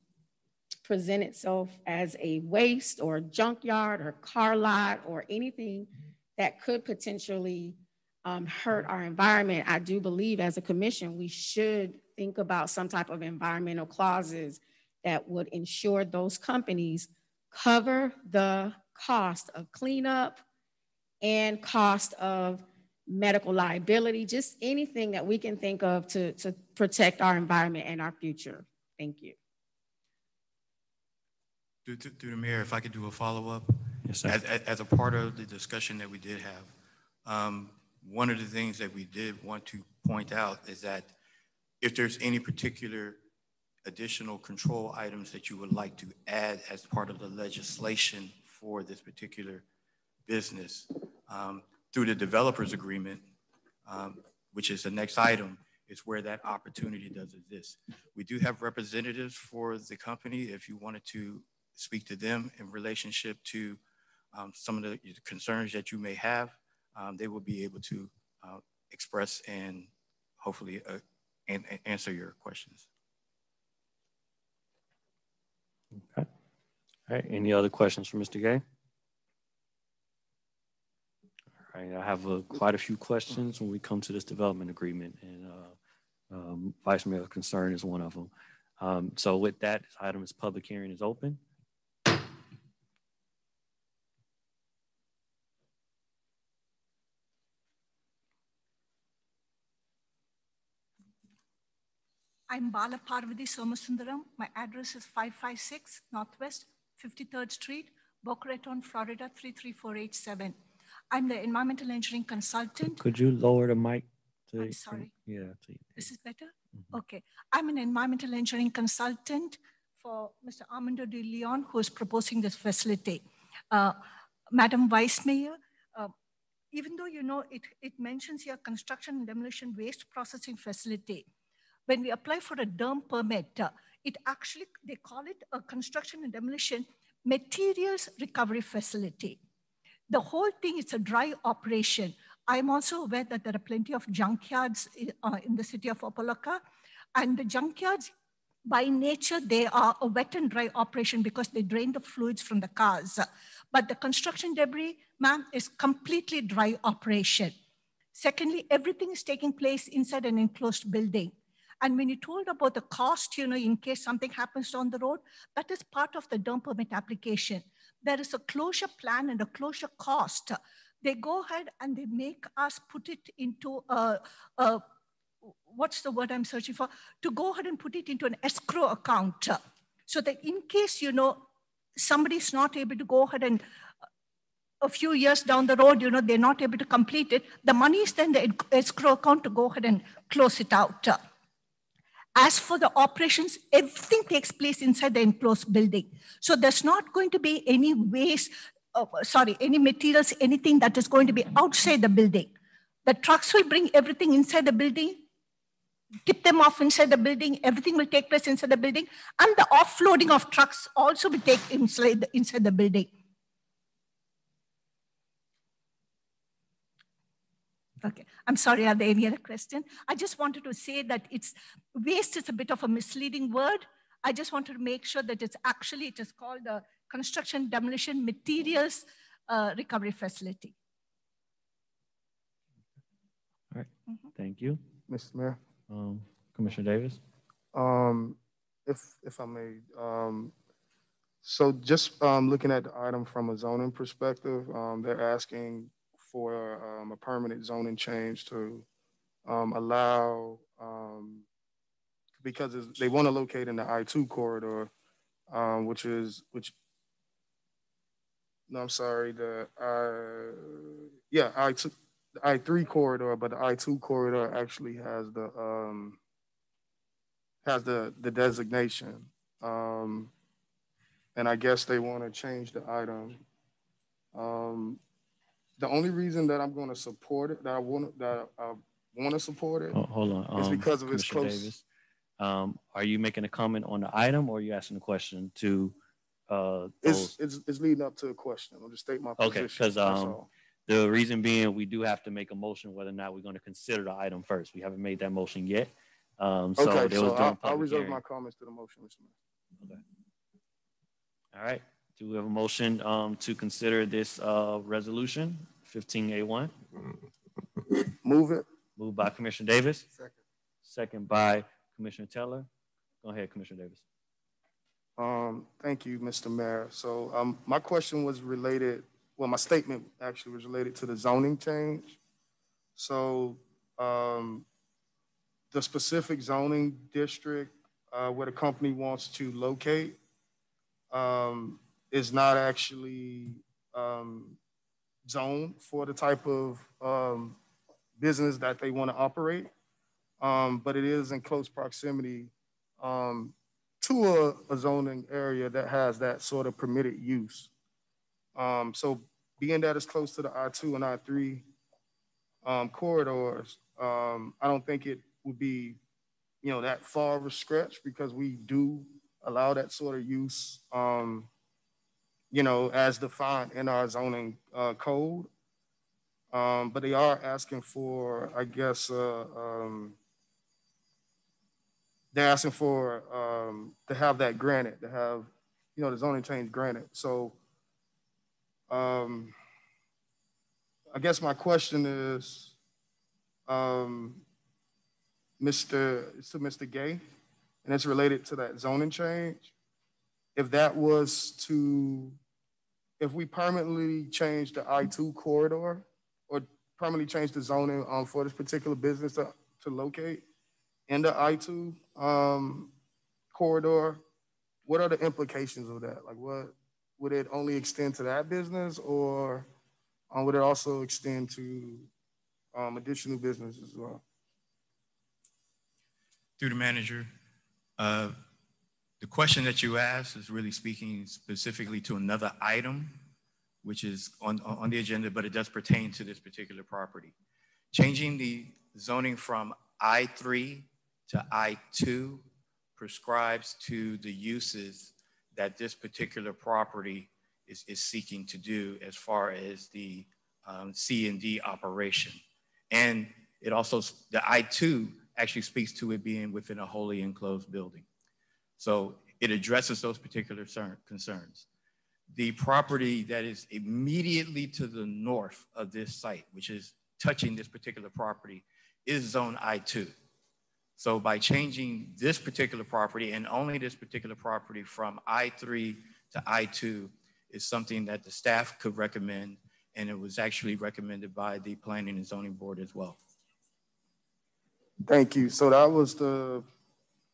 present itself as a waste or a junkyard or car lot or anything that could potentially hurt our environment, I do believe as a commission, we should think about some type of environmental clauses that would ensure those companies cover the cost of cleanup and cost of medical liability, just anything that we can think of to protect our environment and our future. Thank you. Through the mayor, if I could do a follow-up. Yes, sir. As a part of the discussion that we did have, one of the things that we did want to point out is that if there's any particular additional control items that you would like to add as part of the legislation for this particular business, through the developers agreement, which is the next item, is where that opportunity does exist. We do have representatives for the company. If you wanted to speak to them in relationship to some of the concerns that you may have, they will be able to express and hopefully answer your questions. Okay. All right. Any other questions for Mr. Gay? right, I have quite a few questions when we come to this development agreement, and Vice Mayor's concern is one of them. So with that, this item is public hearing is open. I'm Bala Parvati Somasundaram. My address is 556 Northwest 53rd Street, Boca Raton, Florida 33487. I'm the environmental engineering consultant. Could you lower the mic? I'm sorry. Yeah. This is better? Okay. I'm an environmental engineering consultant for Mr. Armando de Leon, who is proposing this facility. Madam Vice Mayor, even though you know it mentions here construction and demolition waste processing facility, when we apply for a DERM permit, it actually, they call it a construction and demolition materials recovery facility. The whole thing is a dry operation. I'm also aware that there are plenty of junkyards in the city of Opa-locka, and the junkyards, by nature, they are a wet and dry operation because they drain the fluids from the cars. But the construction debris, ma'am, is completely dry operation. Secondly, everything is taking place inside an enclosed building. And when you told about the cost, you know, in case something happens on the road, that is part of the DERM permit application. There is a closure plan and a closure cost. They go ahead and they make us put it into what's the word I'm searching for? To go ahead and put it into an escrow account. So that in case, you know, somebody's not able to go ahead and a few years down the road, you know, they're not able to complete it, the money is then the escrow account to go ahead and close it out. As for the operations, everything takes place inside the enclosed building. So there's not going to be any waste, any materials, anything that is going to be outside the building. The trucks will bring everything inside the building, tip them off inside the building, everything will take place inside the building, and the offloading of trucks also will take inside the building. Okay, I'm sorry, are there any other questions? I just wanted to say that waste is a bit of a misleading word. I just wanted to make sure that it is called the Construction Demolition Materials Recovery Facility. All right, thank you. Mr. Mayor. Commissioner Davis. If I may, so just looking at the item from a zoning perspective, they're asking for a permanent zoning change to allow, because they want to locate in the I-2 corridor, no, I'm sorry, I-2, the I-3 corridor, but the I-2 corridor actually has the designation. And I guess they want to change the item. The only reason that I'm going to support it, that I want to support it, hold on, is because of its close. Davis, are you making a comment on the item, or are you asking a question to? It's leading up to a question. I'll just state my position. Okay, because the reason being, we do have to make a motion whether or not we're going to consider the item first. We haven't made that motion yet. I'll reserve my comments to the motion, Mr. Mayor. Okay. All right. Do we have a motion to consider this resolution, 15A1? Move it. Moved by Commissioner Davis. Second. Second by Commissioner Teller. Go ahead, Commissioner Davis. Thank you, Mr. Mayor. So my question was related, well, my statement actually was related to the zoning change. So the specific zoning district where the company wants to locate is not actually zoned for the type of business that they want to operate, but it is in close proximity to a zoning area that has that sort of permitted use. So being that it's close to the I-2 and I-3 corridors, I don't think it would be, that far of a stretch, because we do allow that sort of use, as defined in our zoning code. But they are asking for, I guess, they're asking for to have that granted, to have, the zoning change granted. So I guess my question is, Mr. Gay, and it's related to that zoning change. If that was to, if we permanently change the I-2 corridor or permanently change the zoning for this particular business to locate in the I-2 corridor, what are the implications of that? Like, what would it only extend to that business, or would it also extend to additional businesses as well? Through the manager, the question that you asked is really speaking specifically to another item, which is on the agenda, but it does pertain to this particular property. Changing the zoning from I-3 to I-2 prescribes to the uses that this particular property is seeking to do as far as the C&D operation. And it also, the I-2 actually speaks to it being within a wholly enclosed building. So it addresses those particular concerns. The property that is immediately to the north of this site, which is touching this particular property, is zone I-2. So by changing this particular property and only this particular property from I-3 to I-2 is something that the staff could recommend, and it was actually recommended by the Planning and Zoning Board as well. Thank you. So that was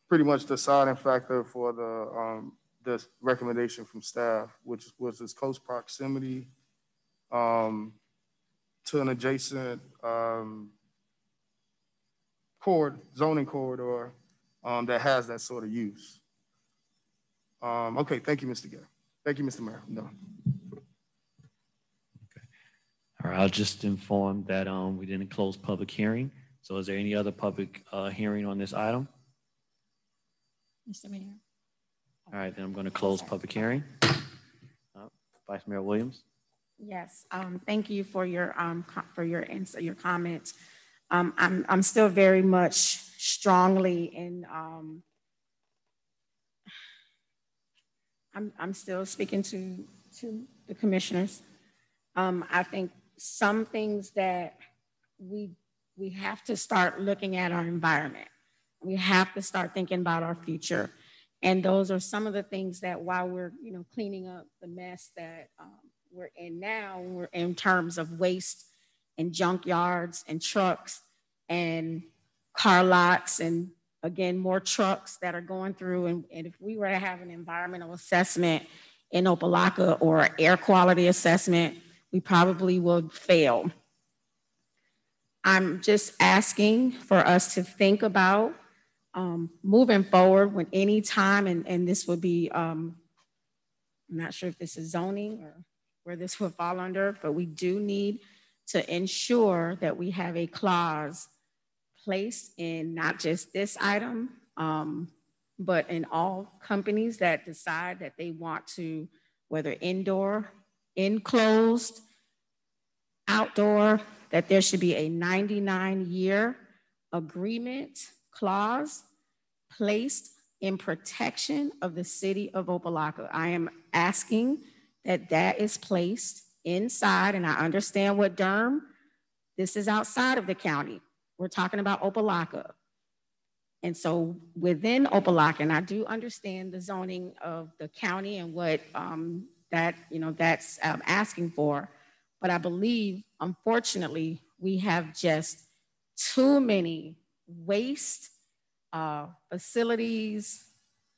pretty much the deciding factor for the recommendation from staff, which was its close proximity to an adjacent zoning corridor that has that sort of use. Okay, thank you, Mr. Gay. Thank you, Mr. Mayor. I'm done. Okay. All right, I'll just inform that we didn't close public hearing. So is there any other public hearing on this item? Mr. Mayor. All right, then I'm going to close public hearing. Vice Mayor Williams. Yes, thank you for your answer, your comments. I'm still very much strongly in. I'm still speaking to the commissioners. I think some things that we have to start looking at our environment. We have to start thinking about our future. And those are some of the things that while we're cleaning up the mess that we're in now, we're in terms of waste and junkyards and trucks and car lots and again, more trucks that are going through. And if we were to have an environmental assessment in Opa-locka or an air quality assessment, we probably would fail. I'm just asking for us to think about moving forward when any time, and this would be, I'm not sure if this is zoning or where this would fall under, but we do need to ensure that we have a clause placed in not just this item, but in all companies that decide that they want to, whether indoor, enclosed, outdoor, that there should be a 99-year agreement clause placed in protection of the city of Opa-locka. I am asking that that is placed inside, and I understand what Durham, this is outside of the county. We're talking about Opa-locka. And so within Opa-locka, and I do understand the zoning of the county and what that's asking for, but I believe, unfortunately, we have just too many waste facilities,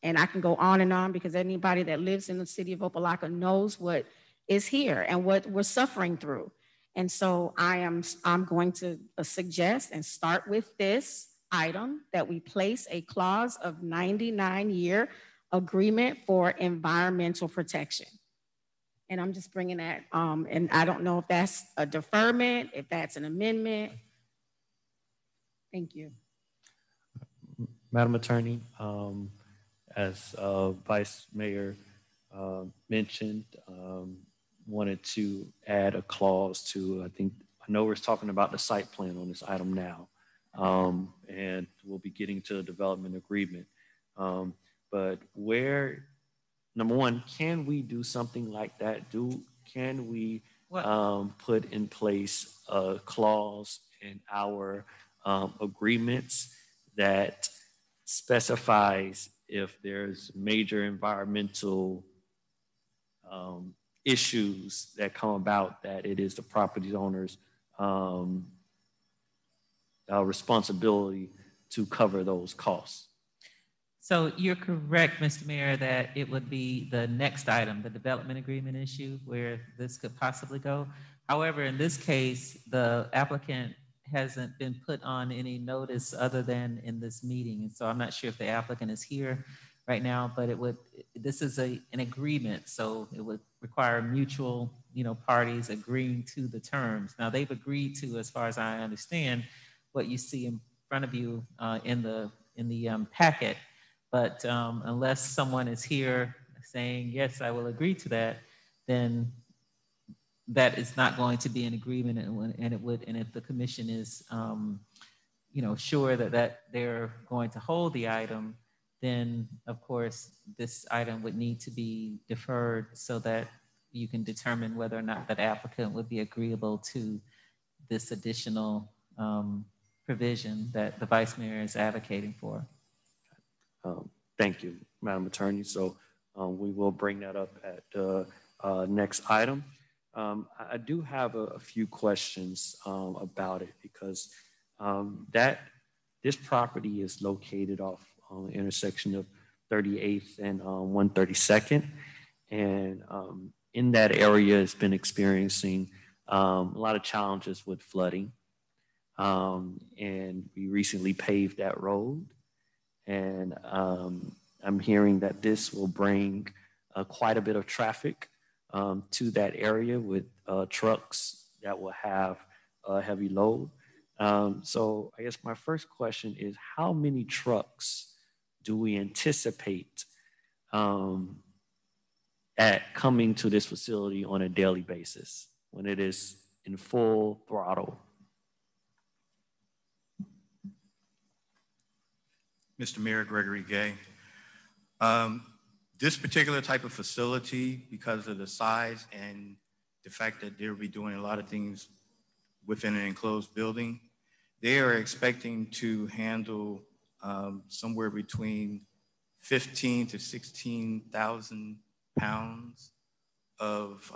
and I can go on and on because anybody that lives in the city of Opa-locka knows what is here and what we're suffering through. And so I'm going to suggest and start with this item that we place a clause of 99-year agreement for environmental protection. And I'm just bringing that, and I don't know if that's a deferment, if that's an amendment. Thank you. Madam Attorney, as Vice Mayor mentioned, wanted to add a clause to, I know we're talking about the site plan on this item now, and we'll be getting to a development agreement. But where, number one, can we do something like that? Can we put in place a clause in our agreements that specifies if there's major environmental issues that come about, that it is the property owner's responsibility to cover those costs. So you're correct, Mr. Mayor, that it would be the next item, the development agreement issue, where this could possibly go. However, in this case, the applicant hasn't been put on any notice other than in this meeting. And so I'm not sure if the applicant is here right now, but this is an agreement. So it would require mutual, parties agreeing to the terms. Now they've agreed to, as far as I understand, what you see in front of you in the packet. But unless someone is here saying, yes, I will agree to that, then that is not going to be an agreement. And if the commission is, sure that they're going to hold the item, then of course this item would need to be deferred so that you can determine whether or not that applicant would be agreeable to this additional provision that the Vice Mayor is advocating for. Thank you, Madam Attorney. So we will bring that up at the next item. I do have a few questions about it because this property is located off the intersection of 38th and 132nd. And in that area, it's been experiencing a lot of challenges with flooding. And we recently paved that road. And I'm hearing that this will bring quite a bit of traffic to that area with trucks that will have a heavy load. So I guess my first question is, how many trucks do we anticipate at coming to this facility on a daily basis when it is in full throttle? Mr. Mayor, Gregory Gay. This particular type of facility, because of the size and the fact that they'll be doing a lot of things within an enclosed building, they are expecting to handle somewhere between 15 to 16,000 pounds of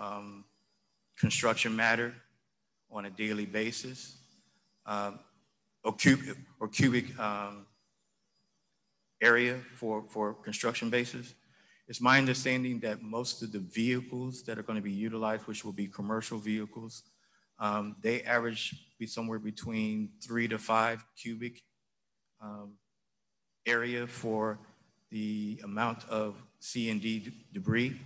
construction matter on a daily basis, or cubic area for construction bases. It's my understanding that most of the vehicles that are going to be utilized, which will be commercial vehicles, they average be somewhere between 3 to 5 cubic area for the amount of C&D debris.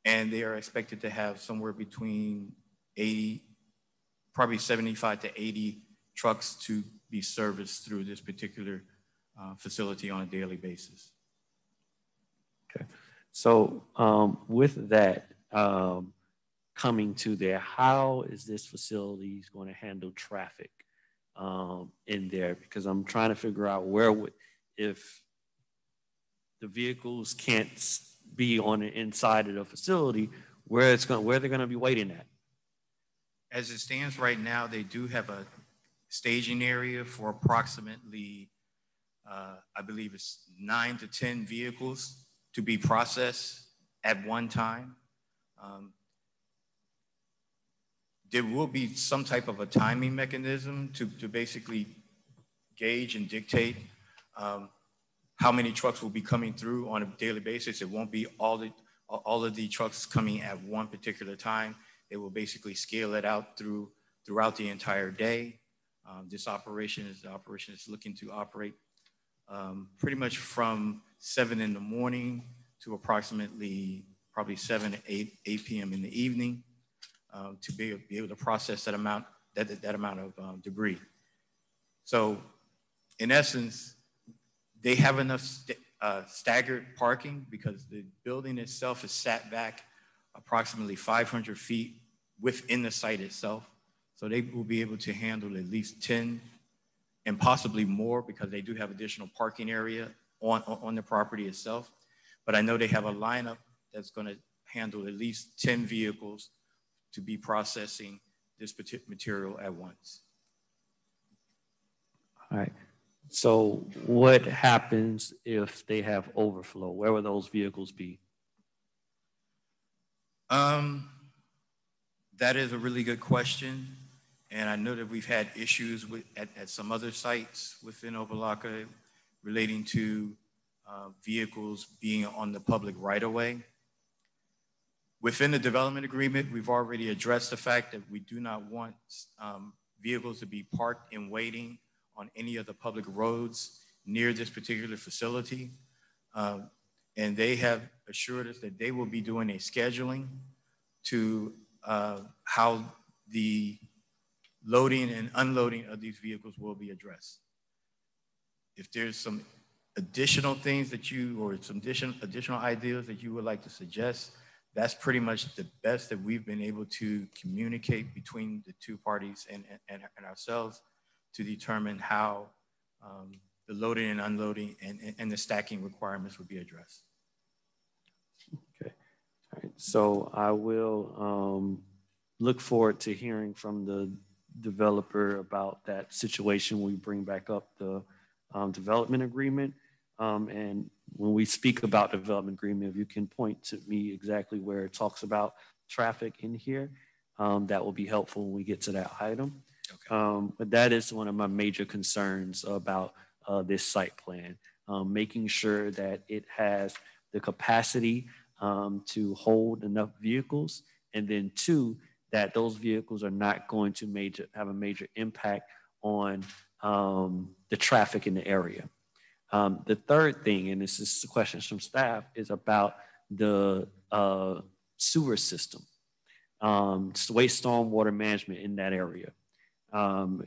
And they are expected to have somewhere between 80, probably 75 to 80 trucks to be serviced through this particular facility on a daily basis. Okay, so with that coming to there, how is this facility going to handle traffic in there? Because I'm trying to figure out if the vehicles can't be on the inside of the facility, where they're going to be waiting at. As it stands right now, they do have a staging area for approximately, I believe it's 9 to 10 vehicles to be processed at one time. There will be some type of a timing mechanism to basically gauge and dictate how many trucks will be coming through on a daily basis. It won't be all of the trucks coming at one particular time. They will basically scale it out throughout the entire day. This operation is looking to operate pretty much from 7 in the morning to approximately probably 7 to 8 p.m. in the evening to be able to process that amount of debris. So in essence, they have enough staggered parking because the building itself is sat back approximately 500 feet within the site itself. So they will be able to handle at least 10 and possibly more because they do have additional parking area on the property itself. But I know they have a lineup that's going to handle at least 10 vehicles to be processing this material at once. All right. So what happens if they have overflow? Where will those vehicles be? That is a really good question. And I know that we've had issues at some other sites within Opa-locka relating to vehicles being on the public right-of-way. Within the development agreement, we've already addressed the fact that we do not want vehicles to be parked and waiting on any of the public roads near this particular facility. And they have assured us that they will be doing a scheduling to how the loading and unloading of these vehicles will be addressed. If there's some additional things that you, or some additional ideas that you would like to suggest, that's pretty much the best that we've been able to communicate between the two parties and ourselves to determine how the loading and unloading and the stacking requirements would be addressed. Okay. All right. So I will look forward to hearing from the developer about that situation when we bring back up the development agreement. And when we speak about development agreement, if you can point to me exactly where it talks about traffic in here, that will be helpful when we get to that item. Okay. But that is one of my major concerns about this site plan, making sure that it has the capacity to hold enough vehicles, and then two, that those vehicles are not going to have a major impact on the traffic in the area. The third thing, and this is questions from staff, is about the sewer system, waste stormwater management in that area.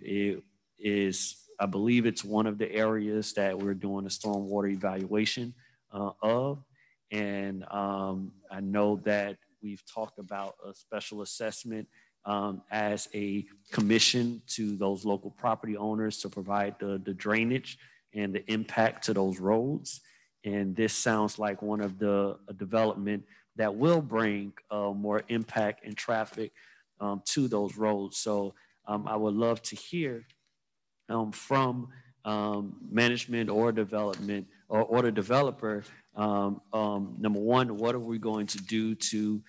It is, I believe it's one of the areas that we're doing a stormwater evaluation of. And I know that we've talked about a special assessment as a commission to those local property owners to provide the drainage and the impact to those roads. And this sounds like one of the development that will bring more impact and traffic to those roads. So I would love to hear from management or development or the developer, number one, what are we going to do to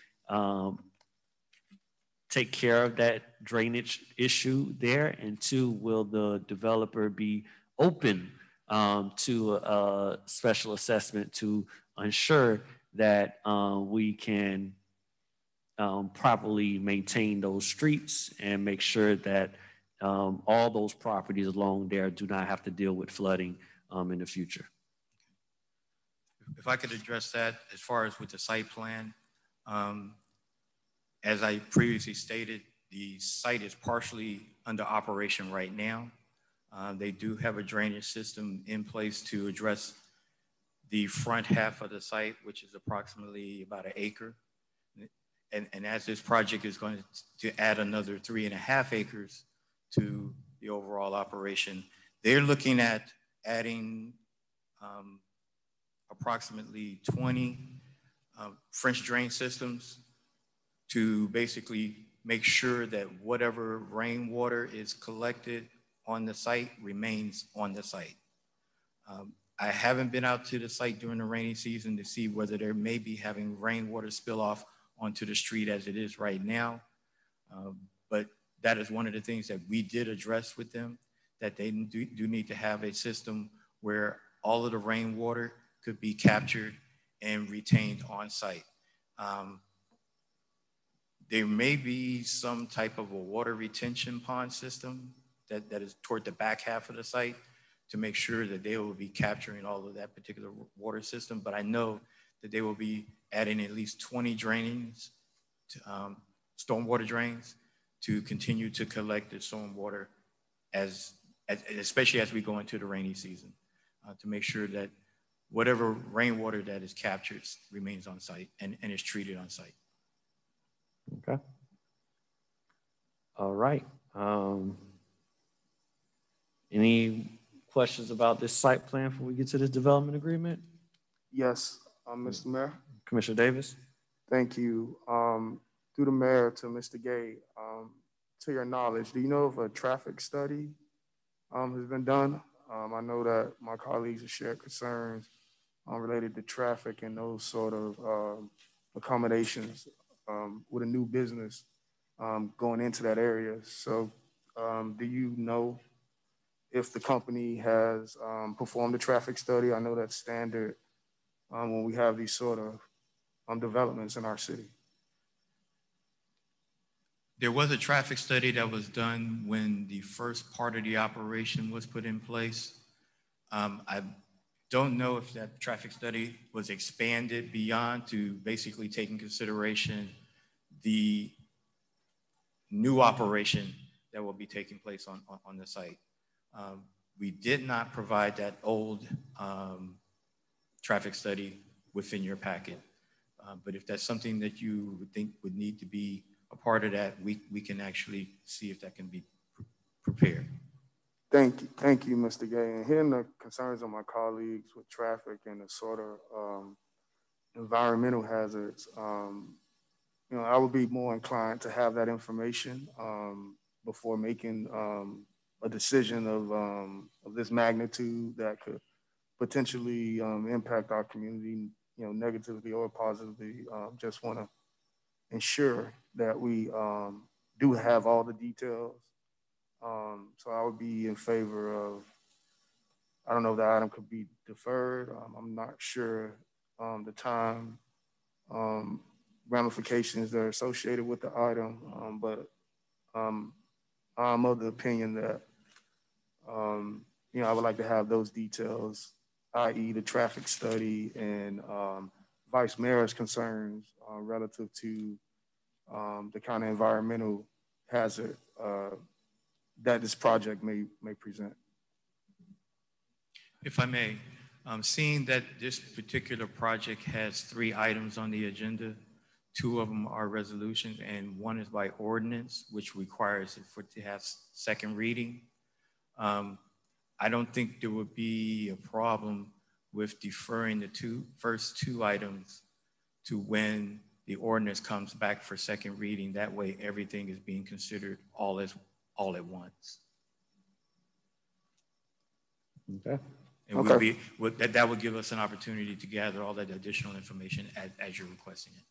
take care of that drainage issue there? And two, will the developer be open to a special assessment to ensure that we can properly maintain those streets and make sure that all those properties along there do not have to deal with flooding in the future? If I could address that as far as with the site plan, as I previously stated, the site is partially under operation right now. They do have a drainage system in place to address the front half of the site, which is approximately about an acre. And as this project is going to add another 3.5 acres to the overall operation, they're looking at adding approximately 20 French drain systems to basically make sure that whatever rainwater is collected on the site remains on the site. I haven't been out to the site during the rainy season to see whether there may be having rainwater spill off onto the street as it is right now. But that is one of the things that we did address with them, that they do need to have a system where all of the rainwater could be captured and retained on site. There may be some type of a water retention pond system that is toward the back half of the site to make sure that they will be capturing all of that particular water system. But I know that they will be adding at least 20 drainings, stormwater drains, to continue to collect the stormwater especially as we go into the rainy season, to make sure that whatever rainwater that is captured remains on site and is treated on site. Okay. All right. Any questions about this site plan before we get to this development agreement? Yes, Mr. Mayor. Commissioner Davis. Thank you. through the mayor to Mr. Gay, to your knowledge, do you know if a traffic study has been done? I know that my colleagues have shared concerns related to traffic and those sort of accommodations with a new business going into that area. So do you know if the company has performed a traffic study? I know that's standard when we have these sort of developments in our city. There was a traffic study that was done when the first part of the operation was put in place. I don't know if that traffic study was expanded beyond to basically take in consideration the new operation that will be taking place on the site. We did not provide that old traffic study within your packet. But if that's something that you would think would need to be a part of that, we can actually see if that can be prepared. Thank you, Mr. Gay. And hearing the concerns of my colleagues with traffic and the sort of environmental hazards, you know, I would be more inclined to have that information before making a decision of this magnitude that could potentially impact our community, you know, negatively or positively. Just want to ensure that we do have all the details. So I would be in favor of, I don't know if the item could be deferred. I'm not sure the time ramifications that are associated with the item, but I'm of the opinion that, you know, I would like to have those details, i.e. the traffic study and Vice Mayor's concerns relative to the kind of environmental hazard that this project may present. If I may, seeing that this particular project has 3 items on the agenda, 2 of them are resolutions and 1 is by ordinance, which requires it to have second reading. I don't think there would be a problem with deferring the first two items to when the ordinance comes back for second reading. That way everything is being considered all at once. Okay. And okay. that would give us an opportunity to gather all that additional information as you're requesting it.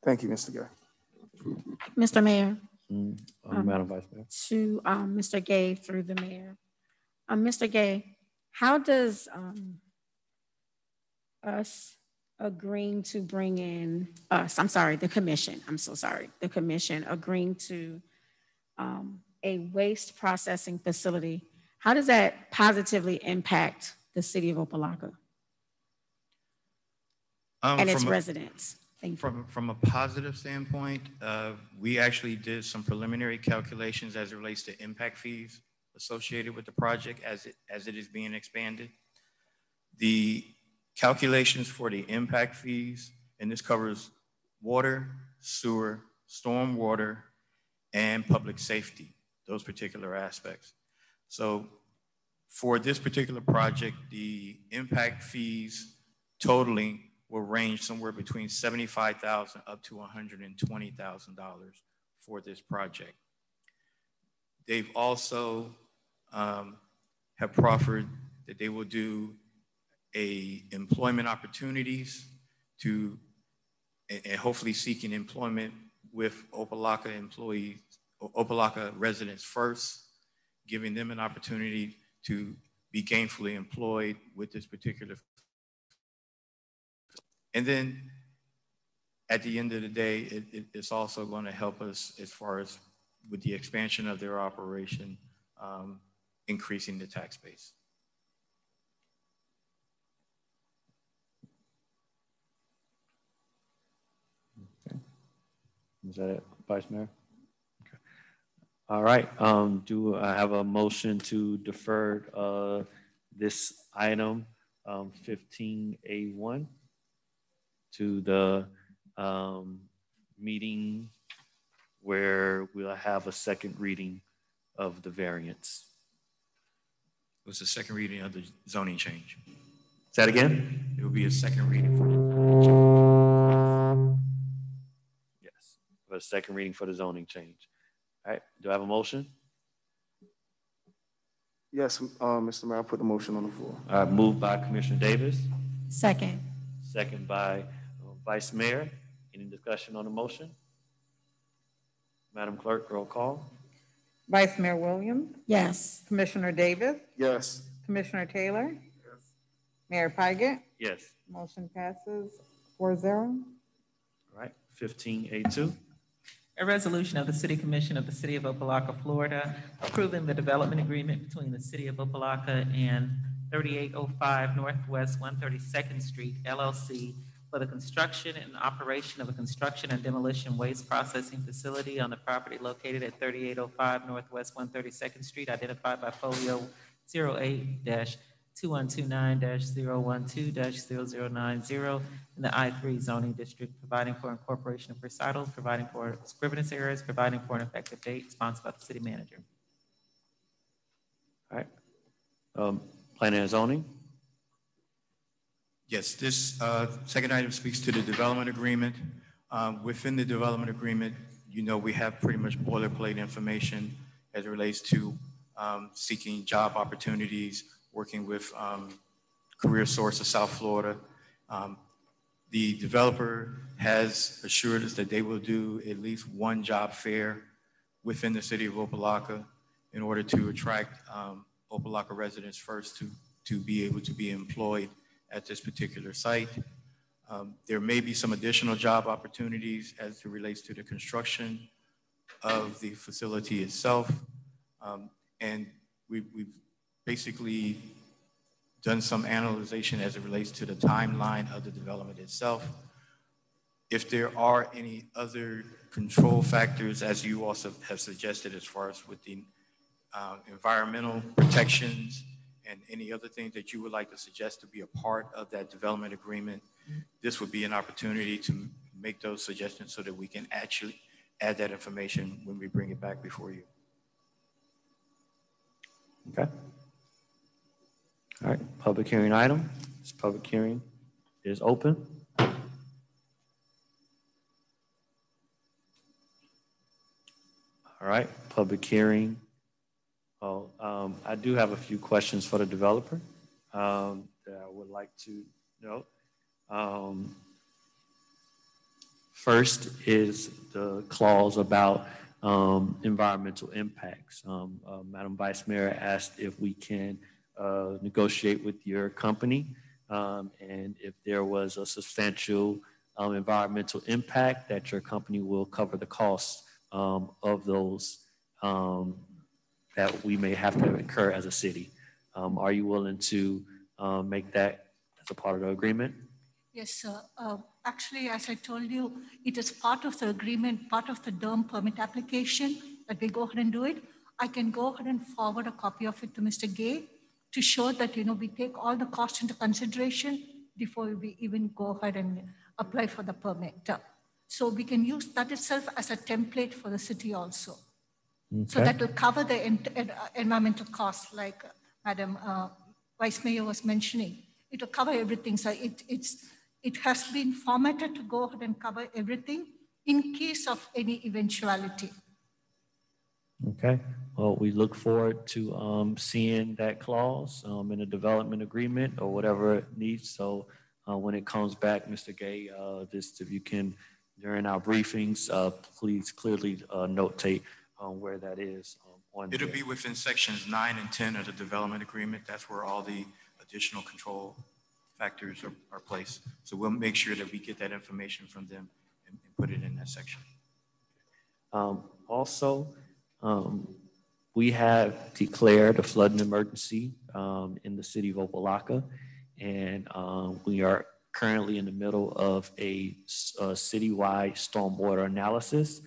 Thank you, Mr. Gay. Mr. Mayor. Madam Vice Mayor. To Mr. Gay through the mayor. Mr. Gay, how does us agreeing to bring in the commission, I'm so sorry, the commission agreeing to a waste processing facility, how does that positively impact the city of Opa-locka and its residents? From a positive standpoint, we actually did some preliminary calculations as it relates to impact fees associated with the project as it is being expanded. The calculations for the impact fees, and this covers water, sewer, storm water, and public safety, those particular aspects. So for this particular project, the impact fees totaling will range somewhere between $75,000 up to $120,000 for this project. They've also have proffered that they will do employment opportunities and hopefully seeking employment with Opa-locka employees, Opa-locka residents first, giving them an opportunity to be gainfully employed with this particular. And then at the end of the day, it's also going to help us as far as with the expansion of their operation, increasing the tax base. Okay. Is that it, Vice Mayor? Okay. All right. Do I have a motion to defer this item 15A1 to the meeting where we'll have a second reading of the variance? It was the second reading of the zoning change. Say that again? It will be a second reading for for a second reading for the zoning change. All right, do I have a motion? Yes, Mr. Mayor, I put the motion on the floor. Moved by Commissioner Davis. Second. Second by Vice Mayor. Any discussion on the motion? Madam Clerk, roll call. Vice Mayor Williams? Yes. Commissioner Davis? Yes. Commissioner Taylor? Yes. Mayor Pygott? Yes. Motion passes 4-0. All right, 15A2. A resolution of the City Commission of the City of Opa-locka, Florida, approving the development agreement between the City of Opa-locka and 3805 Northwest 132nd Street, LLC, for the construction and operation of a construction and demolition waste processing facility on the property located at 3805 Northwest 132nd Street, identified by folio 08-2129-012-0090 in the I-3 zoning district, providing for incorporation of recitals, providing for scrivener's errors, providing for an effective date, sponsored by the city manager. All right. Planning and zoning. Yes, this second item speaks to the development agreement. Within the development agreement, you know, we have pretty much boilerplate information as it relates to seeking job opportunities, working with Career Source of South Florida. The developer has assured us that they will do at least one job fair within the city of Opa-locka in order to attract Opa-locka residents first to be able to be employed at this particular site. There may be some additional job opportunities as it relates to the construction of the facility itself. And we've basically done some analyzation as it relates to the timeline of the development itself. If there are any other control factors, as you also have suggested, as far as with the environmental protections and any other things that you would like to suggest to be a part of that development agreement, this would be an opportunity to make those suggestions so that we can actually add that information when we bring it back before you. Okay. All right, public hearing item. This public hearing is open. All right, public hearing. Oh, I do have a few questions for the developer that I would like to note. First is the clause about environmental impacts. Madam Vice Mayor asked if we can negotiate with your company and if there was a substantial environmental impact that your company will cover the costs of those that we may have to incur as a city. Are you willing to make that as a part of the agreement? Yes, sir. Actually, as I told you, it is part of the agreement, part of the DERM permit application that we go ahead and do it. I can go ahead and forward a copy of it to Mr. Gay to show that, you know, we take all the costs into consideration before we even go ahead and apply for the permit. So we can use that itself as a template for the city also. Okay. So that will cover the environmental costs, like Madam Vice Mayor was mentioning. It will cover everything. So it has been formatted to go ahead and cover everything in case of any eventuality. Okay. Well, we look forward to seeing that clause in a development agreement or whatever it needs. So when it comes back, Mr. Gay, just if you can, during our briefings, please clearly notate where that is. It'll be within sections 9 and 10 of the development agreement. That's where all the additional control factors are placed. So we'll make sure that we get that information from them and put it in that section. Also, we have declared a flooding emergency in the city of Opa-locka, and we are currently in the middle of a citywide stormwater analysis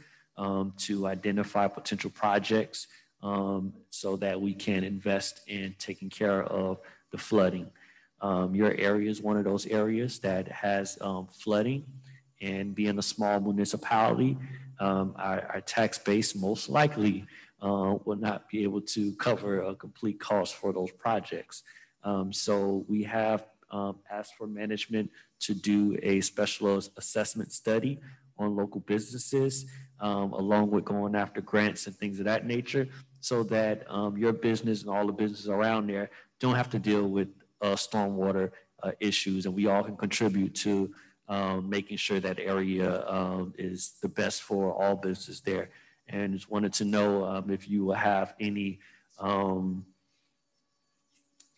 to identify potential projects so that we can invest in taking care of the flooding. Your area is one of those areas that has flooding, and being a small municipality, our tax base most likely will not be able to cover a complete cost for those projects. So we have asked for management to do a special assessment study on local businesses, along with going after grants and things of that nature, so that your business and all the businesses around there don't have to deal with stormwater issues, and we all can contribute to making sure that area is the best for all businesses there. And just wanted to know if you have any, I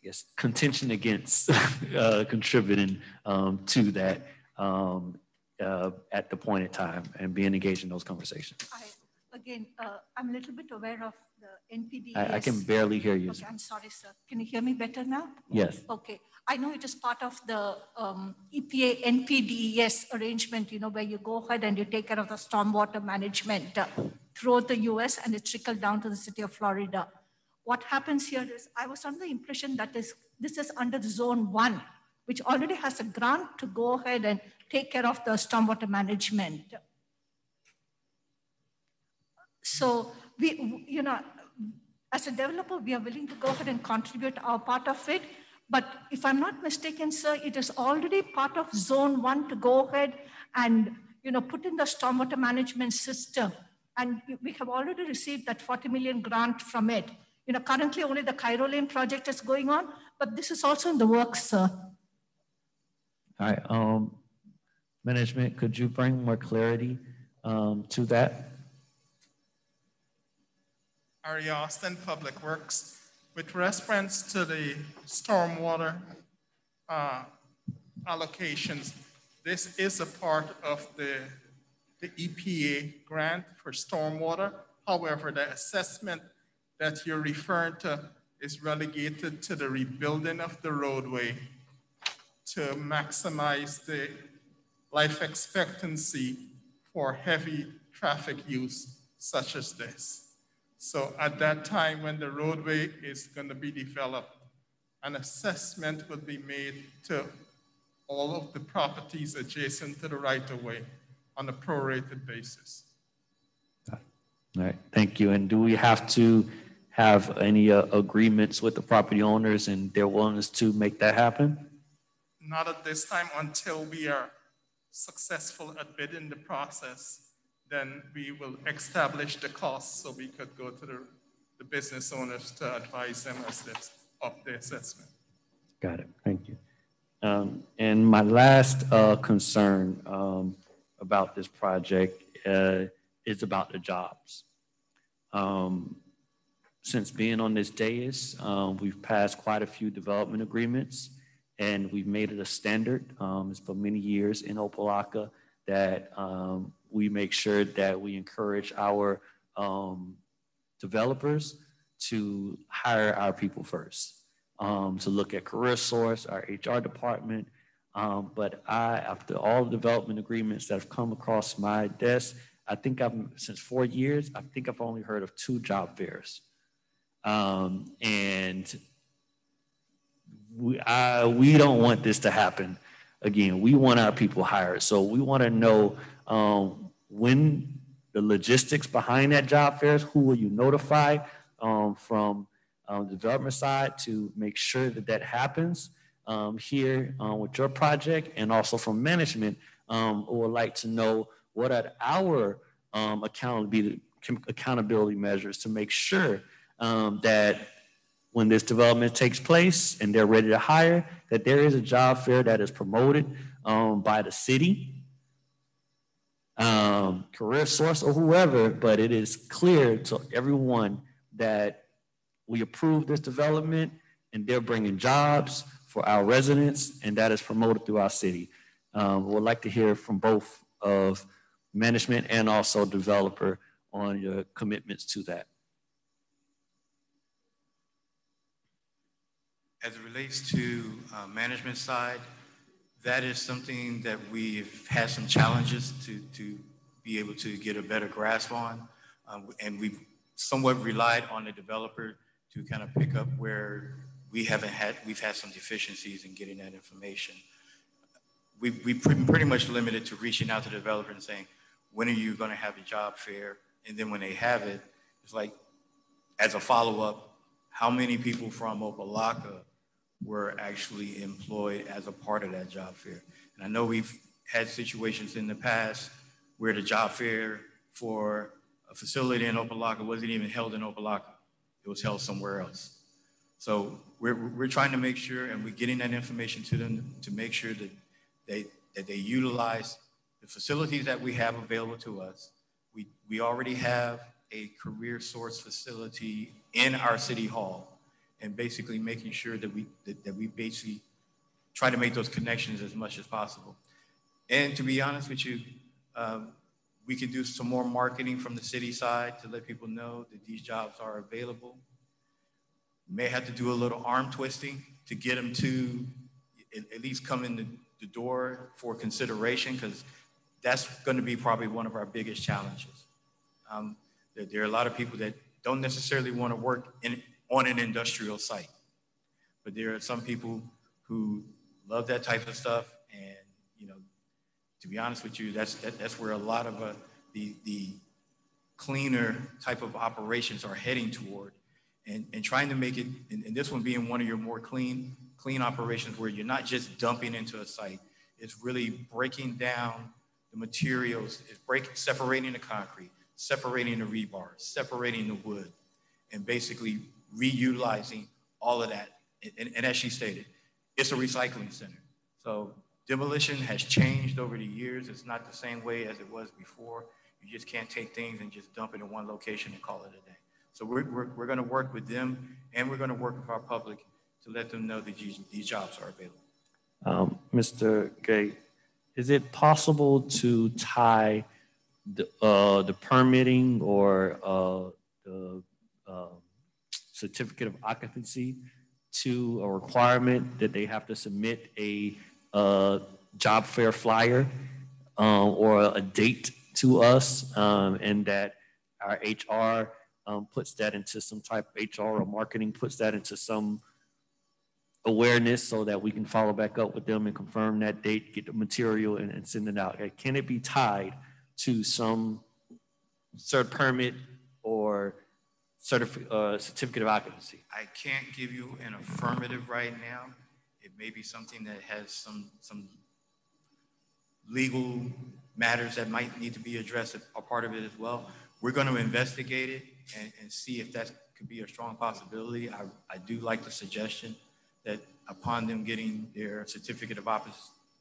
guess, contention against contributing to that at the point in time and being engaged in those conversations. I'm a little bit aware of the NPDES. I can barely hear you. Okay, I'm sorry, sir. Can you hear me better now? Yes. Okay. I know it is part of the EPA NPDES arrangement, where you go ahead and you take care of the stormwater management throughout the US, and it trickled down to the city of Florida. What happens here is, I was under the impression that this is under the Zone 1, which already has a grant to go ahead and take care of the stormwater management. So we, as a developer, we are willing to go ahead and contribute our part of it. But if I'm not mistaken, sir, it is already part of Zone 1 to go ahead and put in the stormwater management system. And we have already received that 40 million grant from it. Currently only the Cairo Lane project is going on, but this is also in the works, sir. All right, management, could you bring more clarity to that? Ari Austin, Public Works. With reference to the stormwater allocations, this is a part of the EPA grant for stormwater. However, the assessment that you're referring to is relegated to the rebuilding of the roadway to maximize the life expectancy for heavy traffic use such as this. So at that time, when the roadway is going to be developed, an assessment will be made to all of the properties adjacent to the right-of-way on a prorated basis. All right, thank you. And do we have to have any agreements with the property owners and their willingness to make that happen? Not at this time, until we are successful at bidding the process. Then we will establish the costs so we could go to the business owners to advise them of the assessment. Got it, thank you. And my last concern about this project is about the jobs. Since being on this dais, we've passed quite a few development agreements, and we've made it a standard. It's for many years in Opa-locka that we make sure that we encourage our developers to hire our people first, to look at career source, our HR department. But after all the development agreements that have come across my desk, I think since 4 years, I think I've only heard of 2 job fairs. And we don't want this to happen again. We want our people hired. So we want to know when the logistics behind that job fairs, who will you notify from the development side to make sure that that happens here with your project, and also from management, who would like to know what are our accountability measures to make sure that when this development takes place and they're ready to hire, that there is a job fair that is promoted by the city, career source, or whoever, but it is clear to everyone that we approve this development and they're bringing jobs for our residents, and that is promoted through our city. We would like to hear from both of management and also developer on your commitments to that. As it relates to management side, that is something that we've had some challenges to be able to get a better grasp on. And we've somewhat relied on the developer to kind of pick up where we've had some deficiencies in getting that information. We've pretty much limited to reaching out to the developer and saying, when are you going to have a job fair? And then when they have it, it's like, as a follow-up, how many people from Opa-locka were actually employed as a part of that job fair? And I know we've had situations in the past where the job fair for a facility in Opa-locka wasn't even held in Opa-locka. It was held somewhere else. So we're trying to make sure, and we're getting that information to them to make sure that they utilize the facilities that we have available to us. We already have a career source facility in our city hall, and basically making sure that we basically try to make those connections as much as possible. And to be honest with you, we can do some more marketing from the city side to let people know that these jobs are available. We may have to do a little arm twisting to get them to at least come in the door for consideration, because that's going to be probably one of our biggest challenges. There are a lot of people that don't necessarily want to work on an industrial site, but there are some people who love that type of stuff, and to be honest with you, that's where a lot of the cleaner type of operations are heading toward, and trying to make it, and this one being one of your more clean operations where you're not just dumping into a site, it's really breaking down the materials, separating the concrete, separating the rebar, separating the wood, and basically reutilizing all of that. And as she stated, it's a recycling center. So demolition has changed over the years. It's not the same way as it was before. You just can't take things and just dump it in one location and call it a day. So we're going to work with them, and we're going to work with our public to let them know that these jobs are available. Mr. Gay, is it possible to tie the permitting or the certificate of occupancy to a requirement that they have to submit a job fair flyer or a date to us, and that our HR puts that into some type of HR or marketing puts that into some awareness so that we can follow back up with them and confirm that date, get the material and send it out? Can it be tied to some cert permit or certificate of occupancy? I can't give you an affirmative right now. It may be something that has some legal matters that might need to be addressed a part of it as well. We're going to investigate it and see if that could be a strong possibility. I do like the suggestion that upon them getting their certificate of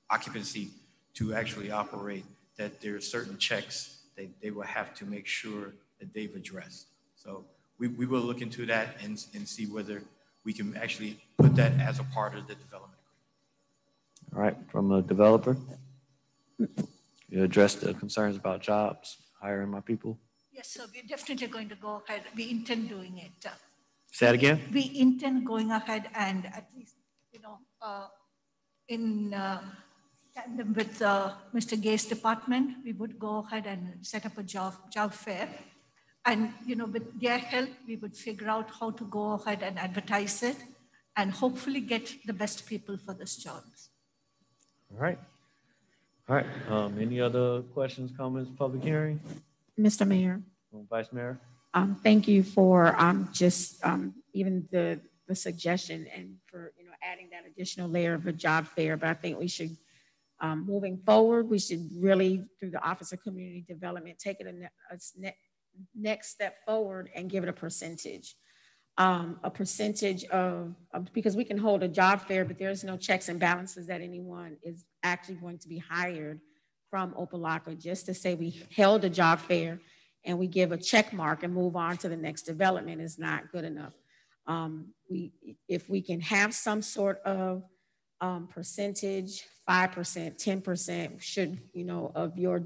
occupancy to actually operate, that there are certain checks that they will have to make sure that they've addressed. So we will look into that and see whether we can actually put that as a part of the development agreement. All right, from a developer, you address the concerns about jobs, hiring my people. Yes, so we're definitely going to go ahead. We intend doing it. Say that again? We intend going ahead and at least, in tandem with Mr. Gay's department, we would go ahead and set up a job fair. And, with their help, we would figure out how to go ahead and advertise it and hopefully get the best people for this job. All right. All right. Any other questions, comments, public hearing? Mr. Mayor. Vice Mayor. Thank you for even the suggestion and for adding that additional layer of a job fair. But I think we should, moving forward, we should really, through the Office of Community Development, take it a next step forward and give it a percentage. Because we can hold a job fair, but there's no checks and balances that anyone is actually going to be hired from Opa-locka. Just to say we held a job fair and we give a check mark and move on to the next development is not good enough. If we can have some sort of percentage, 5%, 10% should, of your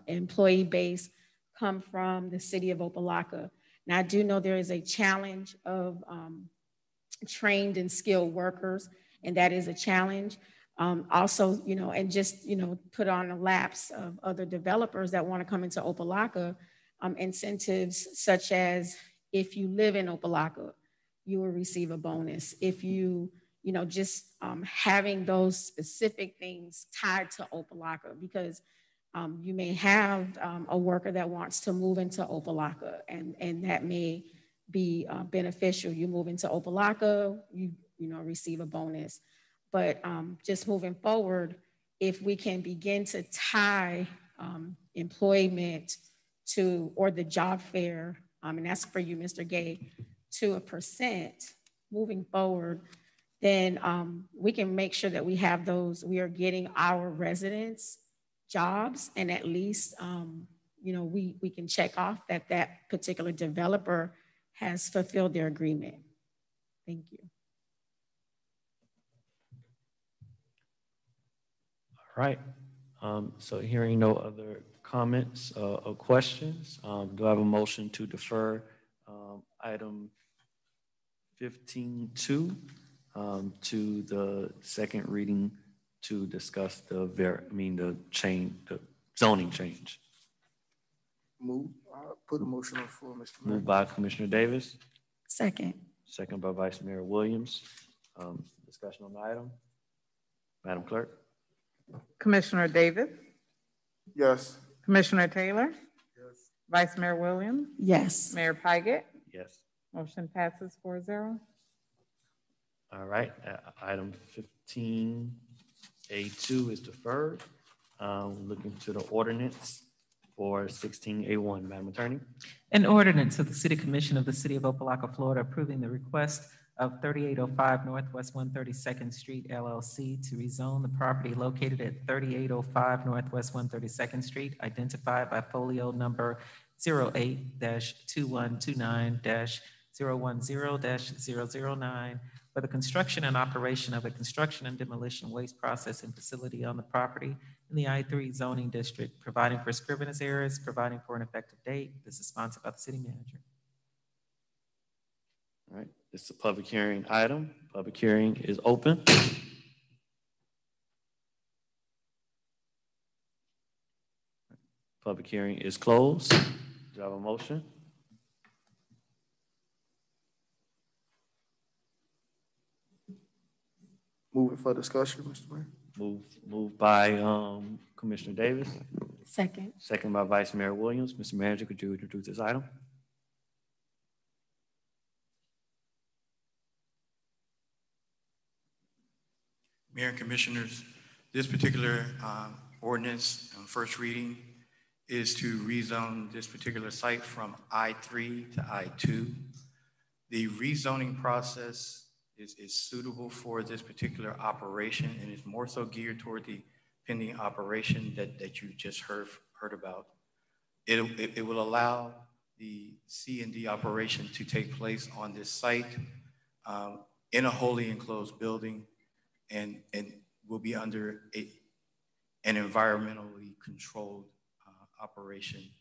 employee base come from the city of Opa-locka. Now, I do know there is a challenge of trained and skilled workers, and that is a challenge. Also, and just, put on a lapse of other developers that want to come into Opa-locka, incentives such as if you live in Opa-locka, you will receive a bonus. If you, just having those specific things tied to Opa-locka, because you may have a worker that wants to move into Opa-locka, and that may be beneficial. You move into Opa-locka, you receive a bonus. But just moving forward, if we can begin to tie, employment to, or the job fair, and that's for you, Mr. Gay, to a % moving forward, then we can make sure that we have those, we are getting our residents jobs, and at least, you know, we can check off that that particular developer has fulfilled their agreement. Thank you. All right. So hearing no other comments or questions, do I have a motion to defer item 15.2 to the second reading to discuss the zoning change? Move. Put a motion on the floor, Mr. Mayor. Moved by Commissioner Davis. Second. Second by Vice Mayor Williams. Discussion on the item. Madam Clerk. Commissioner Davis? Yes. Commissioner Taylor? Yes. Vice Mayor Williams? Yes. Mayor Pygott? Yes. Motion passes 4-0. All right, item 15A2 is deferred. Looking to the ordinance for 16A1, Madam Attorney. An ordinance of the City Commission of the City of Opa-locka, Florida, approving the request of 3805 Northwest 132nd Street LLC to rezone the property located at 3805 Northwest 132nd Street, identified by folio number 08-2129-010-009, for the construction and operation of a construction and demolition waste processing facility on the property in the I-3 zoning district, providing for scrivener's errors, providing for an effective date. This is sponsored by the city manager. All right, this is a public hearing item. Public hearing is open. Public hearing is closed. Do I have a motion? Move it for discussion, Mr. Mayor. Moved by Commissioner Davis. Second. Second by Vice Mayor Williams. Mr. Manager, could you introduce this item? Mayor and Commissioners, this particular ordinance on first reading is to rezone this particular site from I-3 to I-2. The rezoning process is suitable for this particular operation and is more so geared toward the pending operation that you just heard about. It will allow the C&D operation to take place on this site in a wholly enclosed building, and will be under an environmentally controlled operation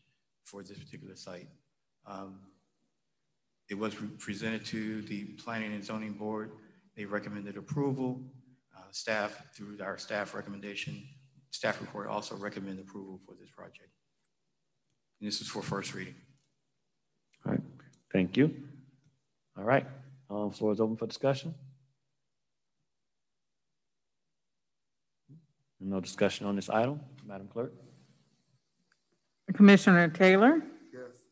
for this particular site. It was presented to the Planning and Zoning Board. They recommended approval. Staff, through our staff recommendation, staff report also recommend approval for this project. And this is for first reading. All right, thank you. All right, floor is open for discussion. No discussion on this item, Madam Clerk. Commissioner Taylor? Yes.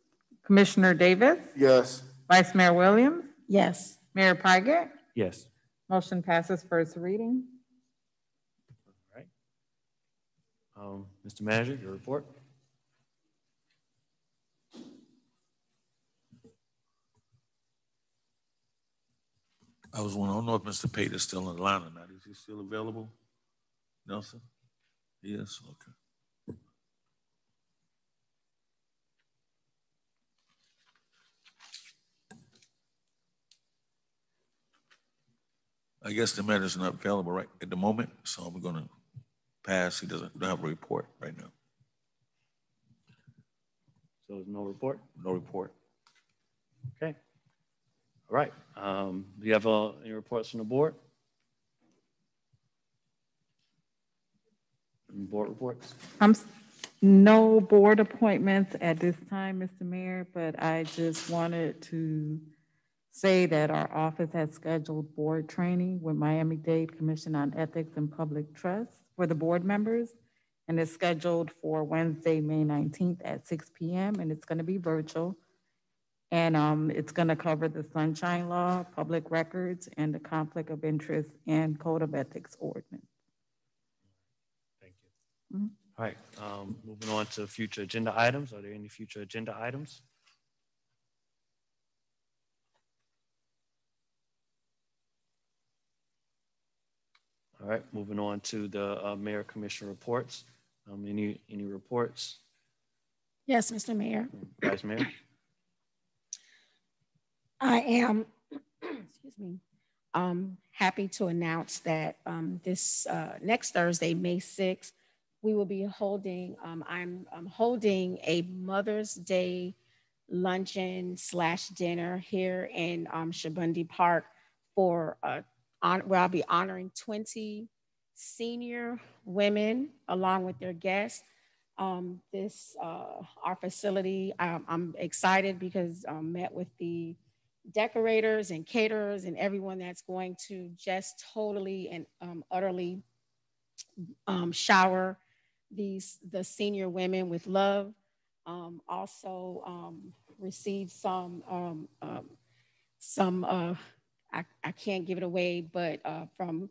Commissioner Davis? Yes. Vice Mayor Williams? Yes. Mayor Pygott? Yes. Motion passes first reading. All right. Mr. Manager, your report. I don't know if Mr. Pate is still in the line or not. Is he still available? Nelson? Yes, okay. I guess the matter's not available right at the moment, so we're going to pass. We don't have a report right now. So there's no report? No report. Okay. All right. Do you have any reports from the board? Any board reports? No board appointments at this time, Mr. Mayor, but I just wanted to say that our office has scheduled board training with Miami-Dade Commission on Ethics and Public Trust for the board members, and it's scheduled for Wednesday, May 19th at 6 p.m., and it's going to be virtual. And it's going to cover the Sunshine Law, public records, and the Conflict of Interest and Code of Ethics ordinance. Thank you. All right, moving on to future agenda items. Are there any future agenda items? All right, moving on to the Mayor Commissioner reports. Any reports? Yes, Mr. Mayor. Vice Mayor? I am, excuse me, happy to announce that this next Thursday, May 6th, we will be holding, I'm holding a Mother's Day luncheon / dinner here in Shabundi Park for where I'll be honoring 20 senior women along with their guests. Our facility, I'm excited because I met with the decorators and caterers and everyone that's going to just totally and utterly shower the senior women with love. Also received some I can't give it away, but from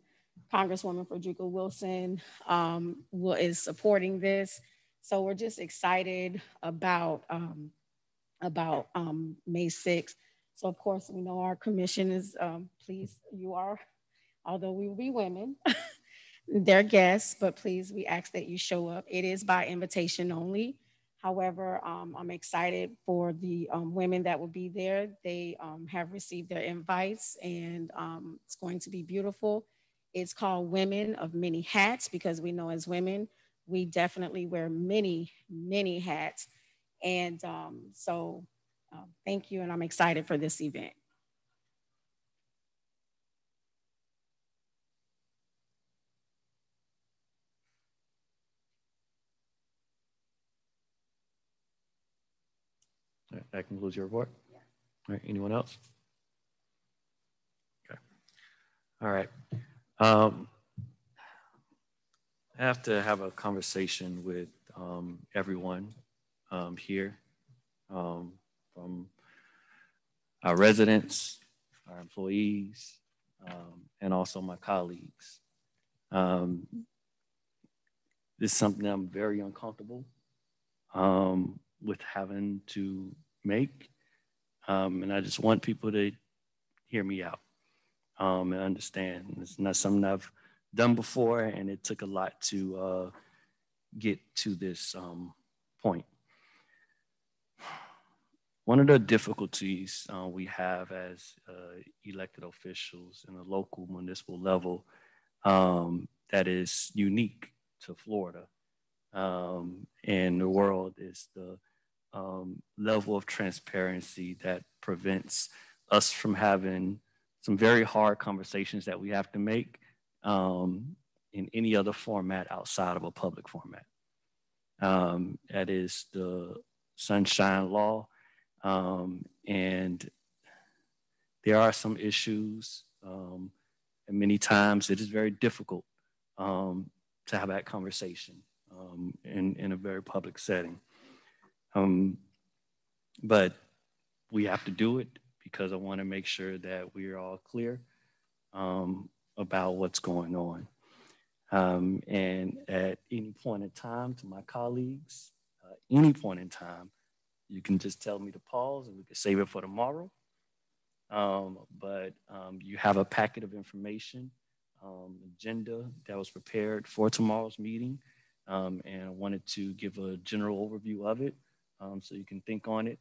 Congresswoman Frederica Wilson is supporting this. So we're just excited about May 6th. So of course, we know our commission is please, you are, although we will be women, they're guests, but please, we ask that you show up. It is by invitation only. However, I'm excited for the women that will be there. They have received their invites and it's going to be beautiful. It's called Women of Many Hats because we know as women, we definitely wear many, many hats. And thank you, and I'm excited for this event. That concludes your report. Yeah. All right, anyone else? Okay. All right. I have to have a conversation with everyone here, from our residents, our employees, and also my colleagues. This is something I'm very uncomfortable with having to make. And I just want people to hear me out and understand. It's not something I've done before, and it took a lot to get to this point. One of the difficulties we have as elected officials in a local municipal level that is unique to Florida and the world is the level of transparency that prevents us from having some very hard conversations that we have to make in any other format outside of a public format. That is the Sunshine Law. And there are some issues, and many times it is very difficult to have that conversation in a very public setting. But we have to do it because I want to make sure that we are all clear about what's going on. And at any point in time, to my colleagues, any point in time, you can just tell me to pause and we can save it for tomorrow. But you have a packet of information, agenda that was prepared for tomorrow's meeting. And I wanted to give a general overview of it so you can think on it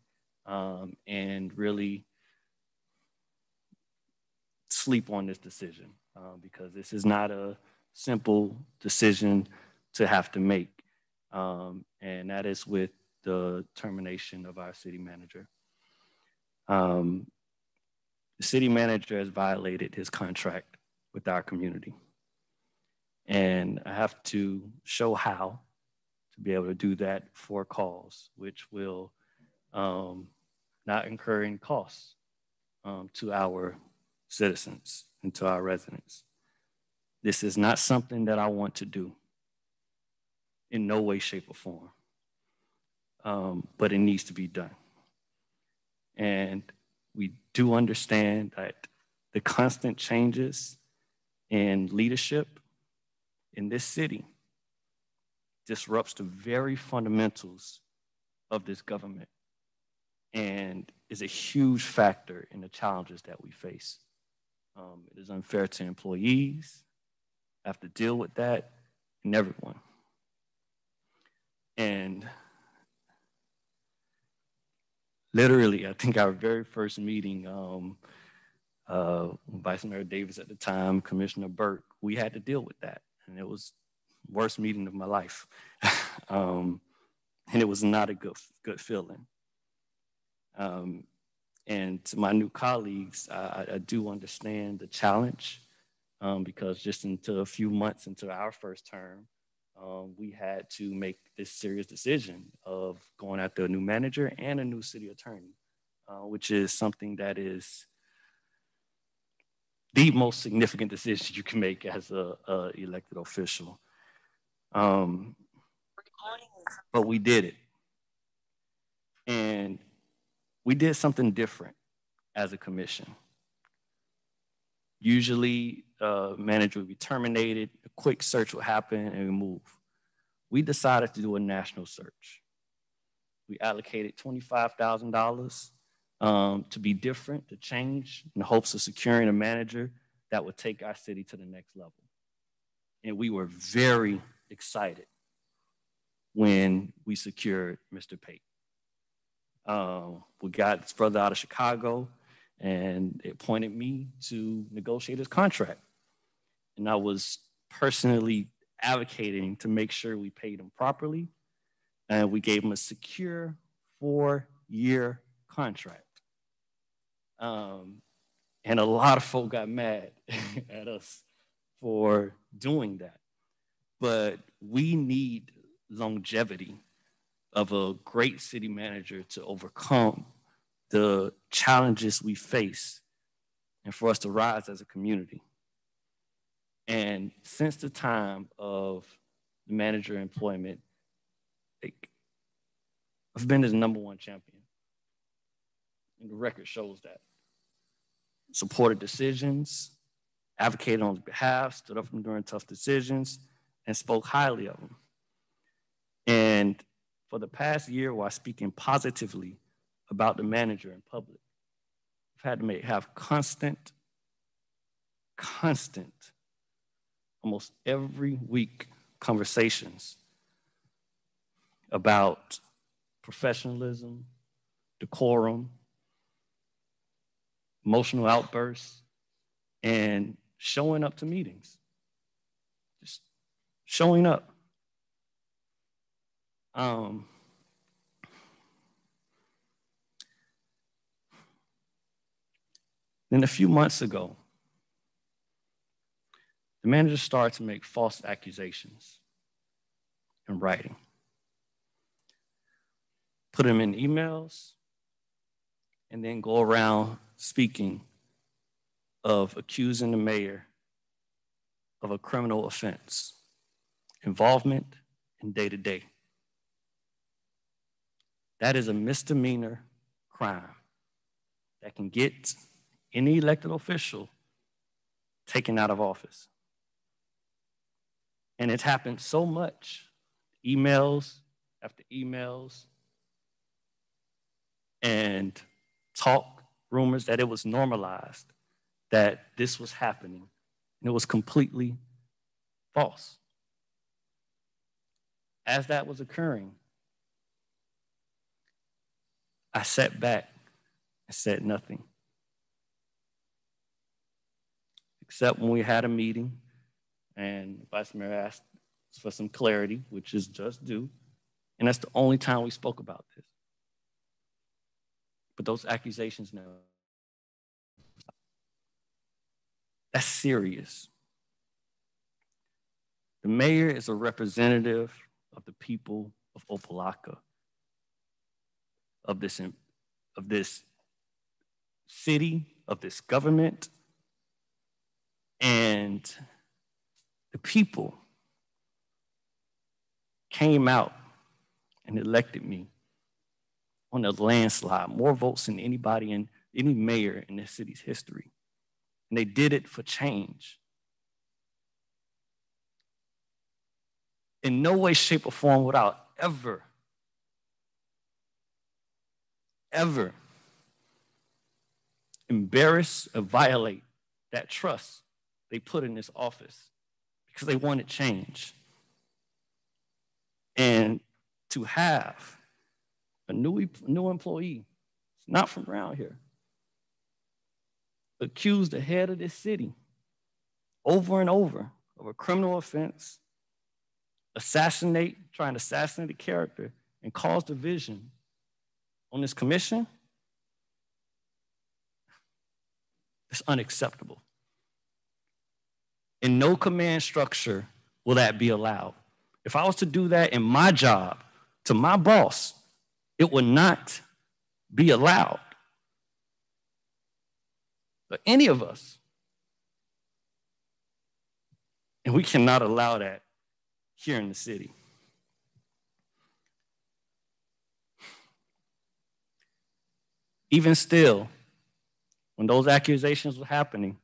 and really sleep on this decision because this is not a simple decision to have to make. And that is with the termination of our city manager. The city manager has violated his contract with our community. And I have to show how to be able to do that for cause, which will not incur any costs to our citizens and to our residents. This is not something that I want to do in no way, shape, or form. But it needs to be done. And we do understand that the constant changes in leadership in this city disrupts the very fundamentals of this government and is a huge factor in the challenges that we face. It is unfair to employees, have to deal with that, and everyone. And literally, I think our very first meeting, Vice Mayor Davis at the time, Commissioner Burke, we had to deal with that. And it was the worst meeting of my life. And it was not a good feeling. And to my new colleagues, I do understand the challenge because just into a few months into our first term, we had to make this serious decision of going after a new manager and a new city attorney, which is something that is the most significant decision you can make as a elected official. But we did it. And we did something different as a commission. Usually, manager would be terminated, a quick search would happen, and we move. We decided to do a national search. We allocated $25,000 to be different, to change, in the hopes of securing a manager that would take our city to the next level. And we were very excited when we secured Mr. Pate. We got his brother out of Chicago, and it appointed me to negotiate his contract. And I was personally advocating to make sure we paid him properly, and we gave him a secure 4-year contract. And a lot of folk got mad at us for doing that. But we need longevity of a great city manager to overcome the challenges we face and for us to rise as a community. And since the time of the manager employment, I've been his #1 champion. And the record shows that. Supported decisions, advocated on his behalf, stood up for him during tough decisions, and spoke highly of him. And for the past year, while speaking positively about the manager in public, I've had to have constant, almost every week conversations about professionalism, decorum, emotional outbursts, and showing up to meetings. Just showing up. Then a few months ago, the manager started to make false accusations in writing. Put them in emails, and then go around speaking of accusing the mayor of a criminal offense, involvement in day-to-day. That is a misdemeanor crime that can get any elected official taken out of office. And it's happened so much, emails after emails, and talk, rumors that it was normalized, that this was happening. And it was completely false. As that was occurring, I sat back and said nothing. Except when we had a meeting and the Vice Mayor asked for some clarity, which is just due. And that's the only time we spoke about this. But those accusations now, that's serious. The mayor is a representative of the people of Opa-locka, of this city, of this government, and the people came out and elected me on a landslide, more votes than anybody in any mayor in this city's history. And they did it for change. in no way, shape, or form would I ever embarrass or violate that trust they put in this office because they wanted change. And to have a new employee, not from around here, accuse the head of this city over and over of a criminal offense, trying to assassinate the character, and cause division on this commission, it's unacceptable. In no command structure will that be allowed. If I was to do that in my job to my boss, it would not be allowed. But any of us, and we cannot allow that here in the city. Even still, when those accusations were happening,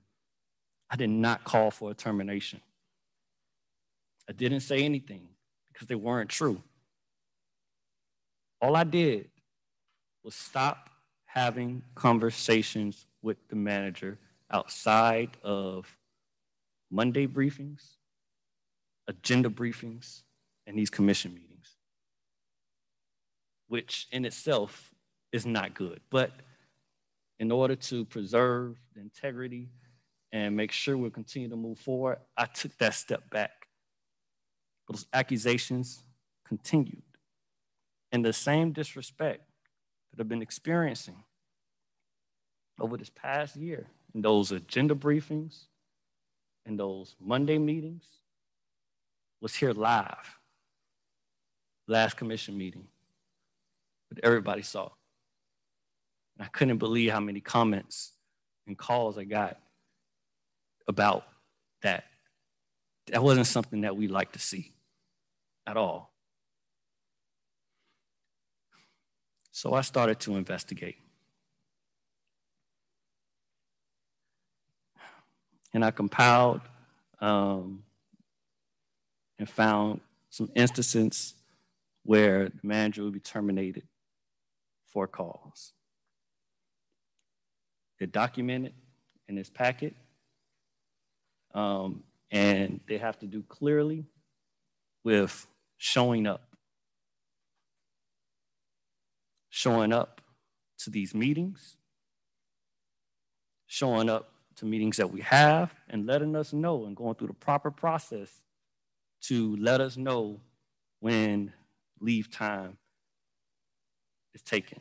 I did not call for a termination. I didn't say anything because they weren't true. All I did was stop having conversations with the manager outside of Monday briefings, agenda briefings, and these commission meetings, which in itself is not good. But in order to preserve the integrity and make sure we'll continue to move forward, I took that step back. But those accusations continued. And the same disrespect that I've been experiencing over this past year in those agenda briefings and those Monday meetings was here live, last commission meeting, that everybody saw. And I couldn't believe how many comments and calls I got about that. That wasn't something that we like to see at all. So I started to investigate. And I compiled and found some instances where the manager would be terminated for cause. They're documented in this packet, and they have to do clearly with showing up to these meetings, showing up to meetings that we have, and letting us know and going through the proper process to let us know when leave time is taken.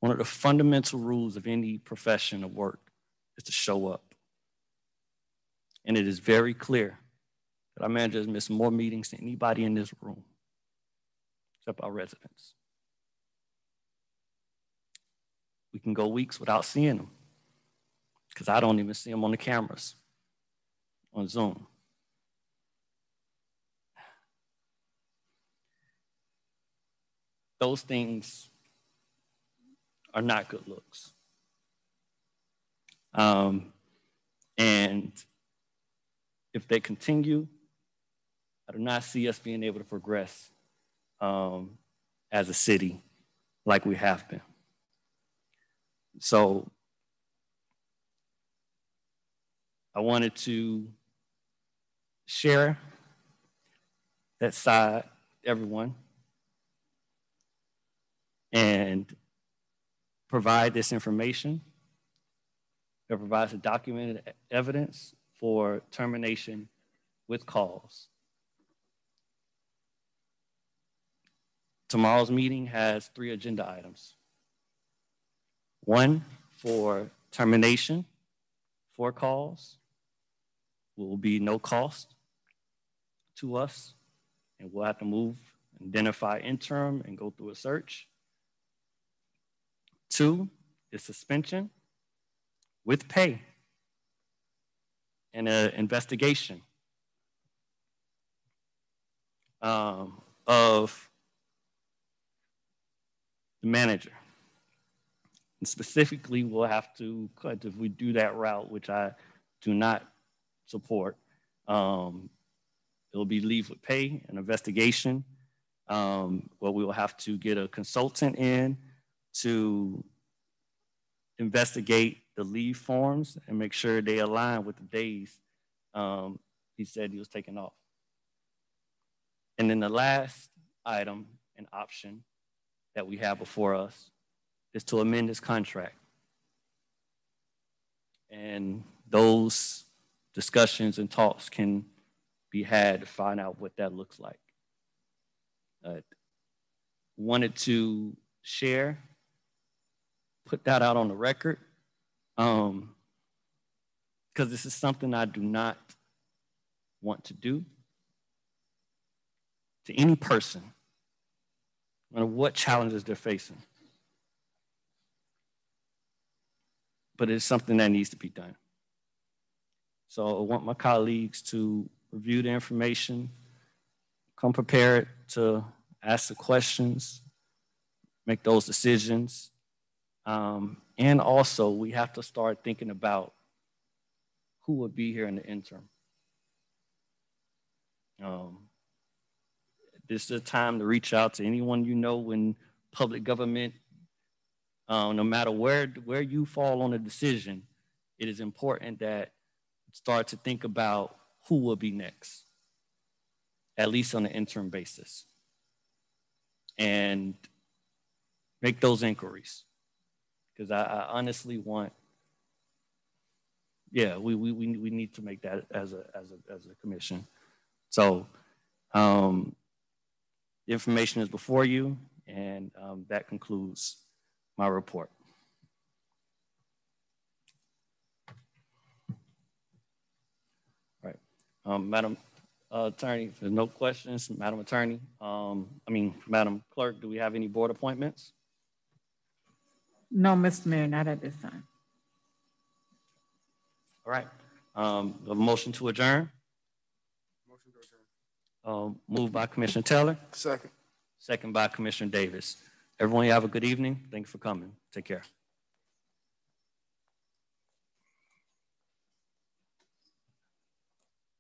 One of the fundamental rules of any profession of work is to show up. And it is very clear that our manager has missed more meetings than anybody in this room, except our residents. We can go weeks without seeing them because I don't even see them on the cameras on Zoom. Those things are not good looks. And if they continue, I do not see us being able to progress as a city like we have been. So I wanted to share that side with everyone and provide this information that provides the documented evidence for termination with cause. Tomorrow's meeting has 3 agenda items. 1 for termination for cause will be no cost to us, and we'll have to move, identify interim, and go through a search. 2 is suspension with pay and an investigation of the manager. And specifically, we'll have to cut if we do that route, which I do not support. It'll be leave with pay, an investigation, where we will have to get a consultant in to investigate the leave forms and make sure they align with the days he said he was taking off. And then the last item and option that we have before us is to amend this contract. And those discussions and talks can be had to find out what that looks like. Wanted to share, put that out on the record, because this is something I do not want to do to any person, no matter what challenges they're facing. But it's something that needs to be done. So I want my colleagues to review the information, come prepared to ask the questions, make those decisions. And also, we have to start thinking about who would be here in the interim. This is a time to reach out to anyone you know in public government. No matter where you fall on a decision, it is important that you start to think about who will be next, at least on an interim basis, and make those inquiries. Because I honestly want, yeah, we need to make that as a commission. So the information is before you, and that concludes my report. All right, Madam Attorney, if there's no questions, Madam Attorney, Madam Clerk, do we have any board appointments? No, Mr. Mayor, not at this time. All right, a motion to adjourn? Motion to adjourn. Moved by Commissioner Taylor. Second. Second by Commissioner Davis. Everyone, you have a good evening. Thanks for coming. Take care.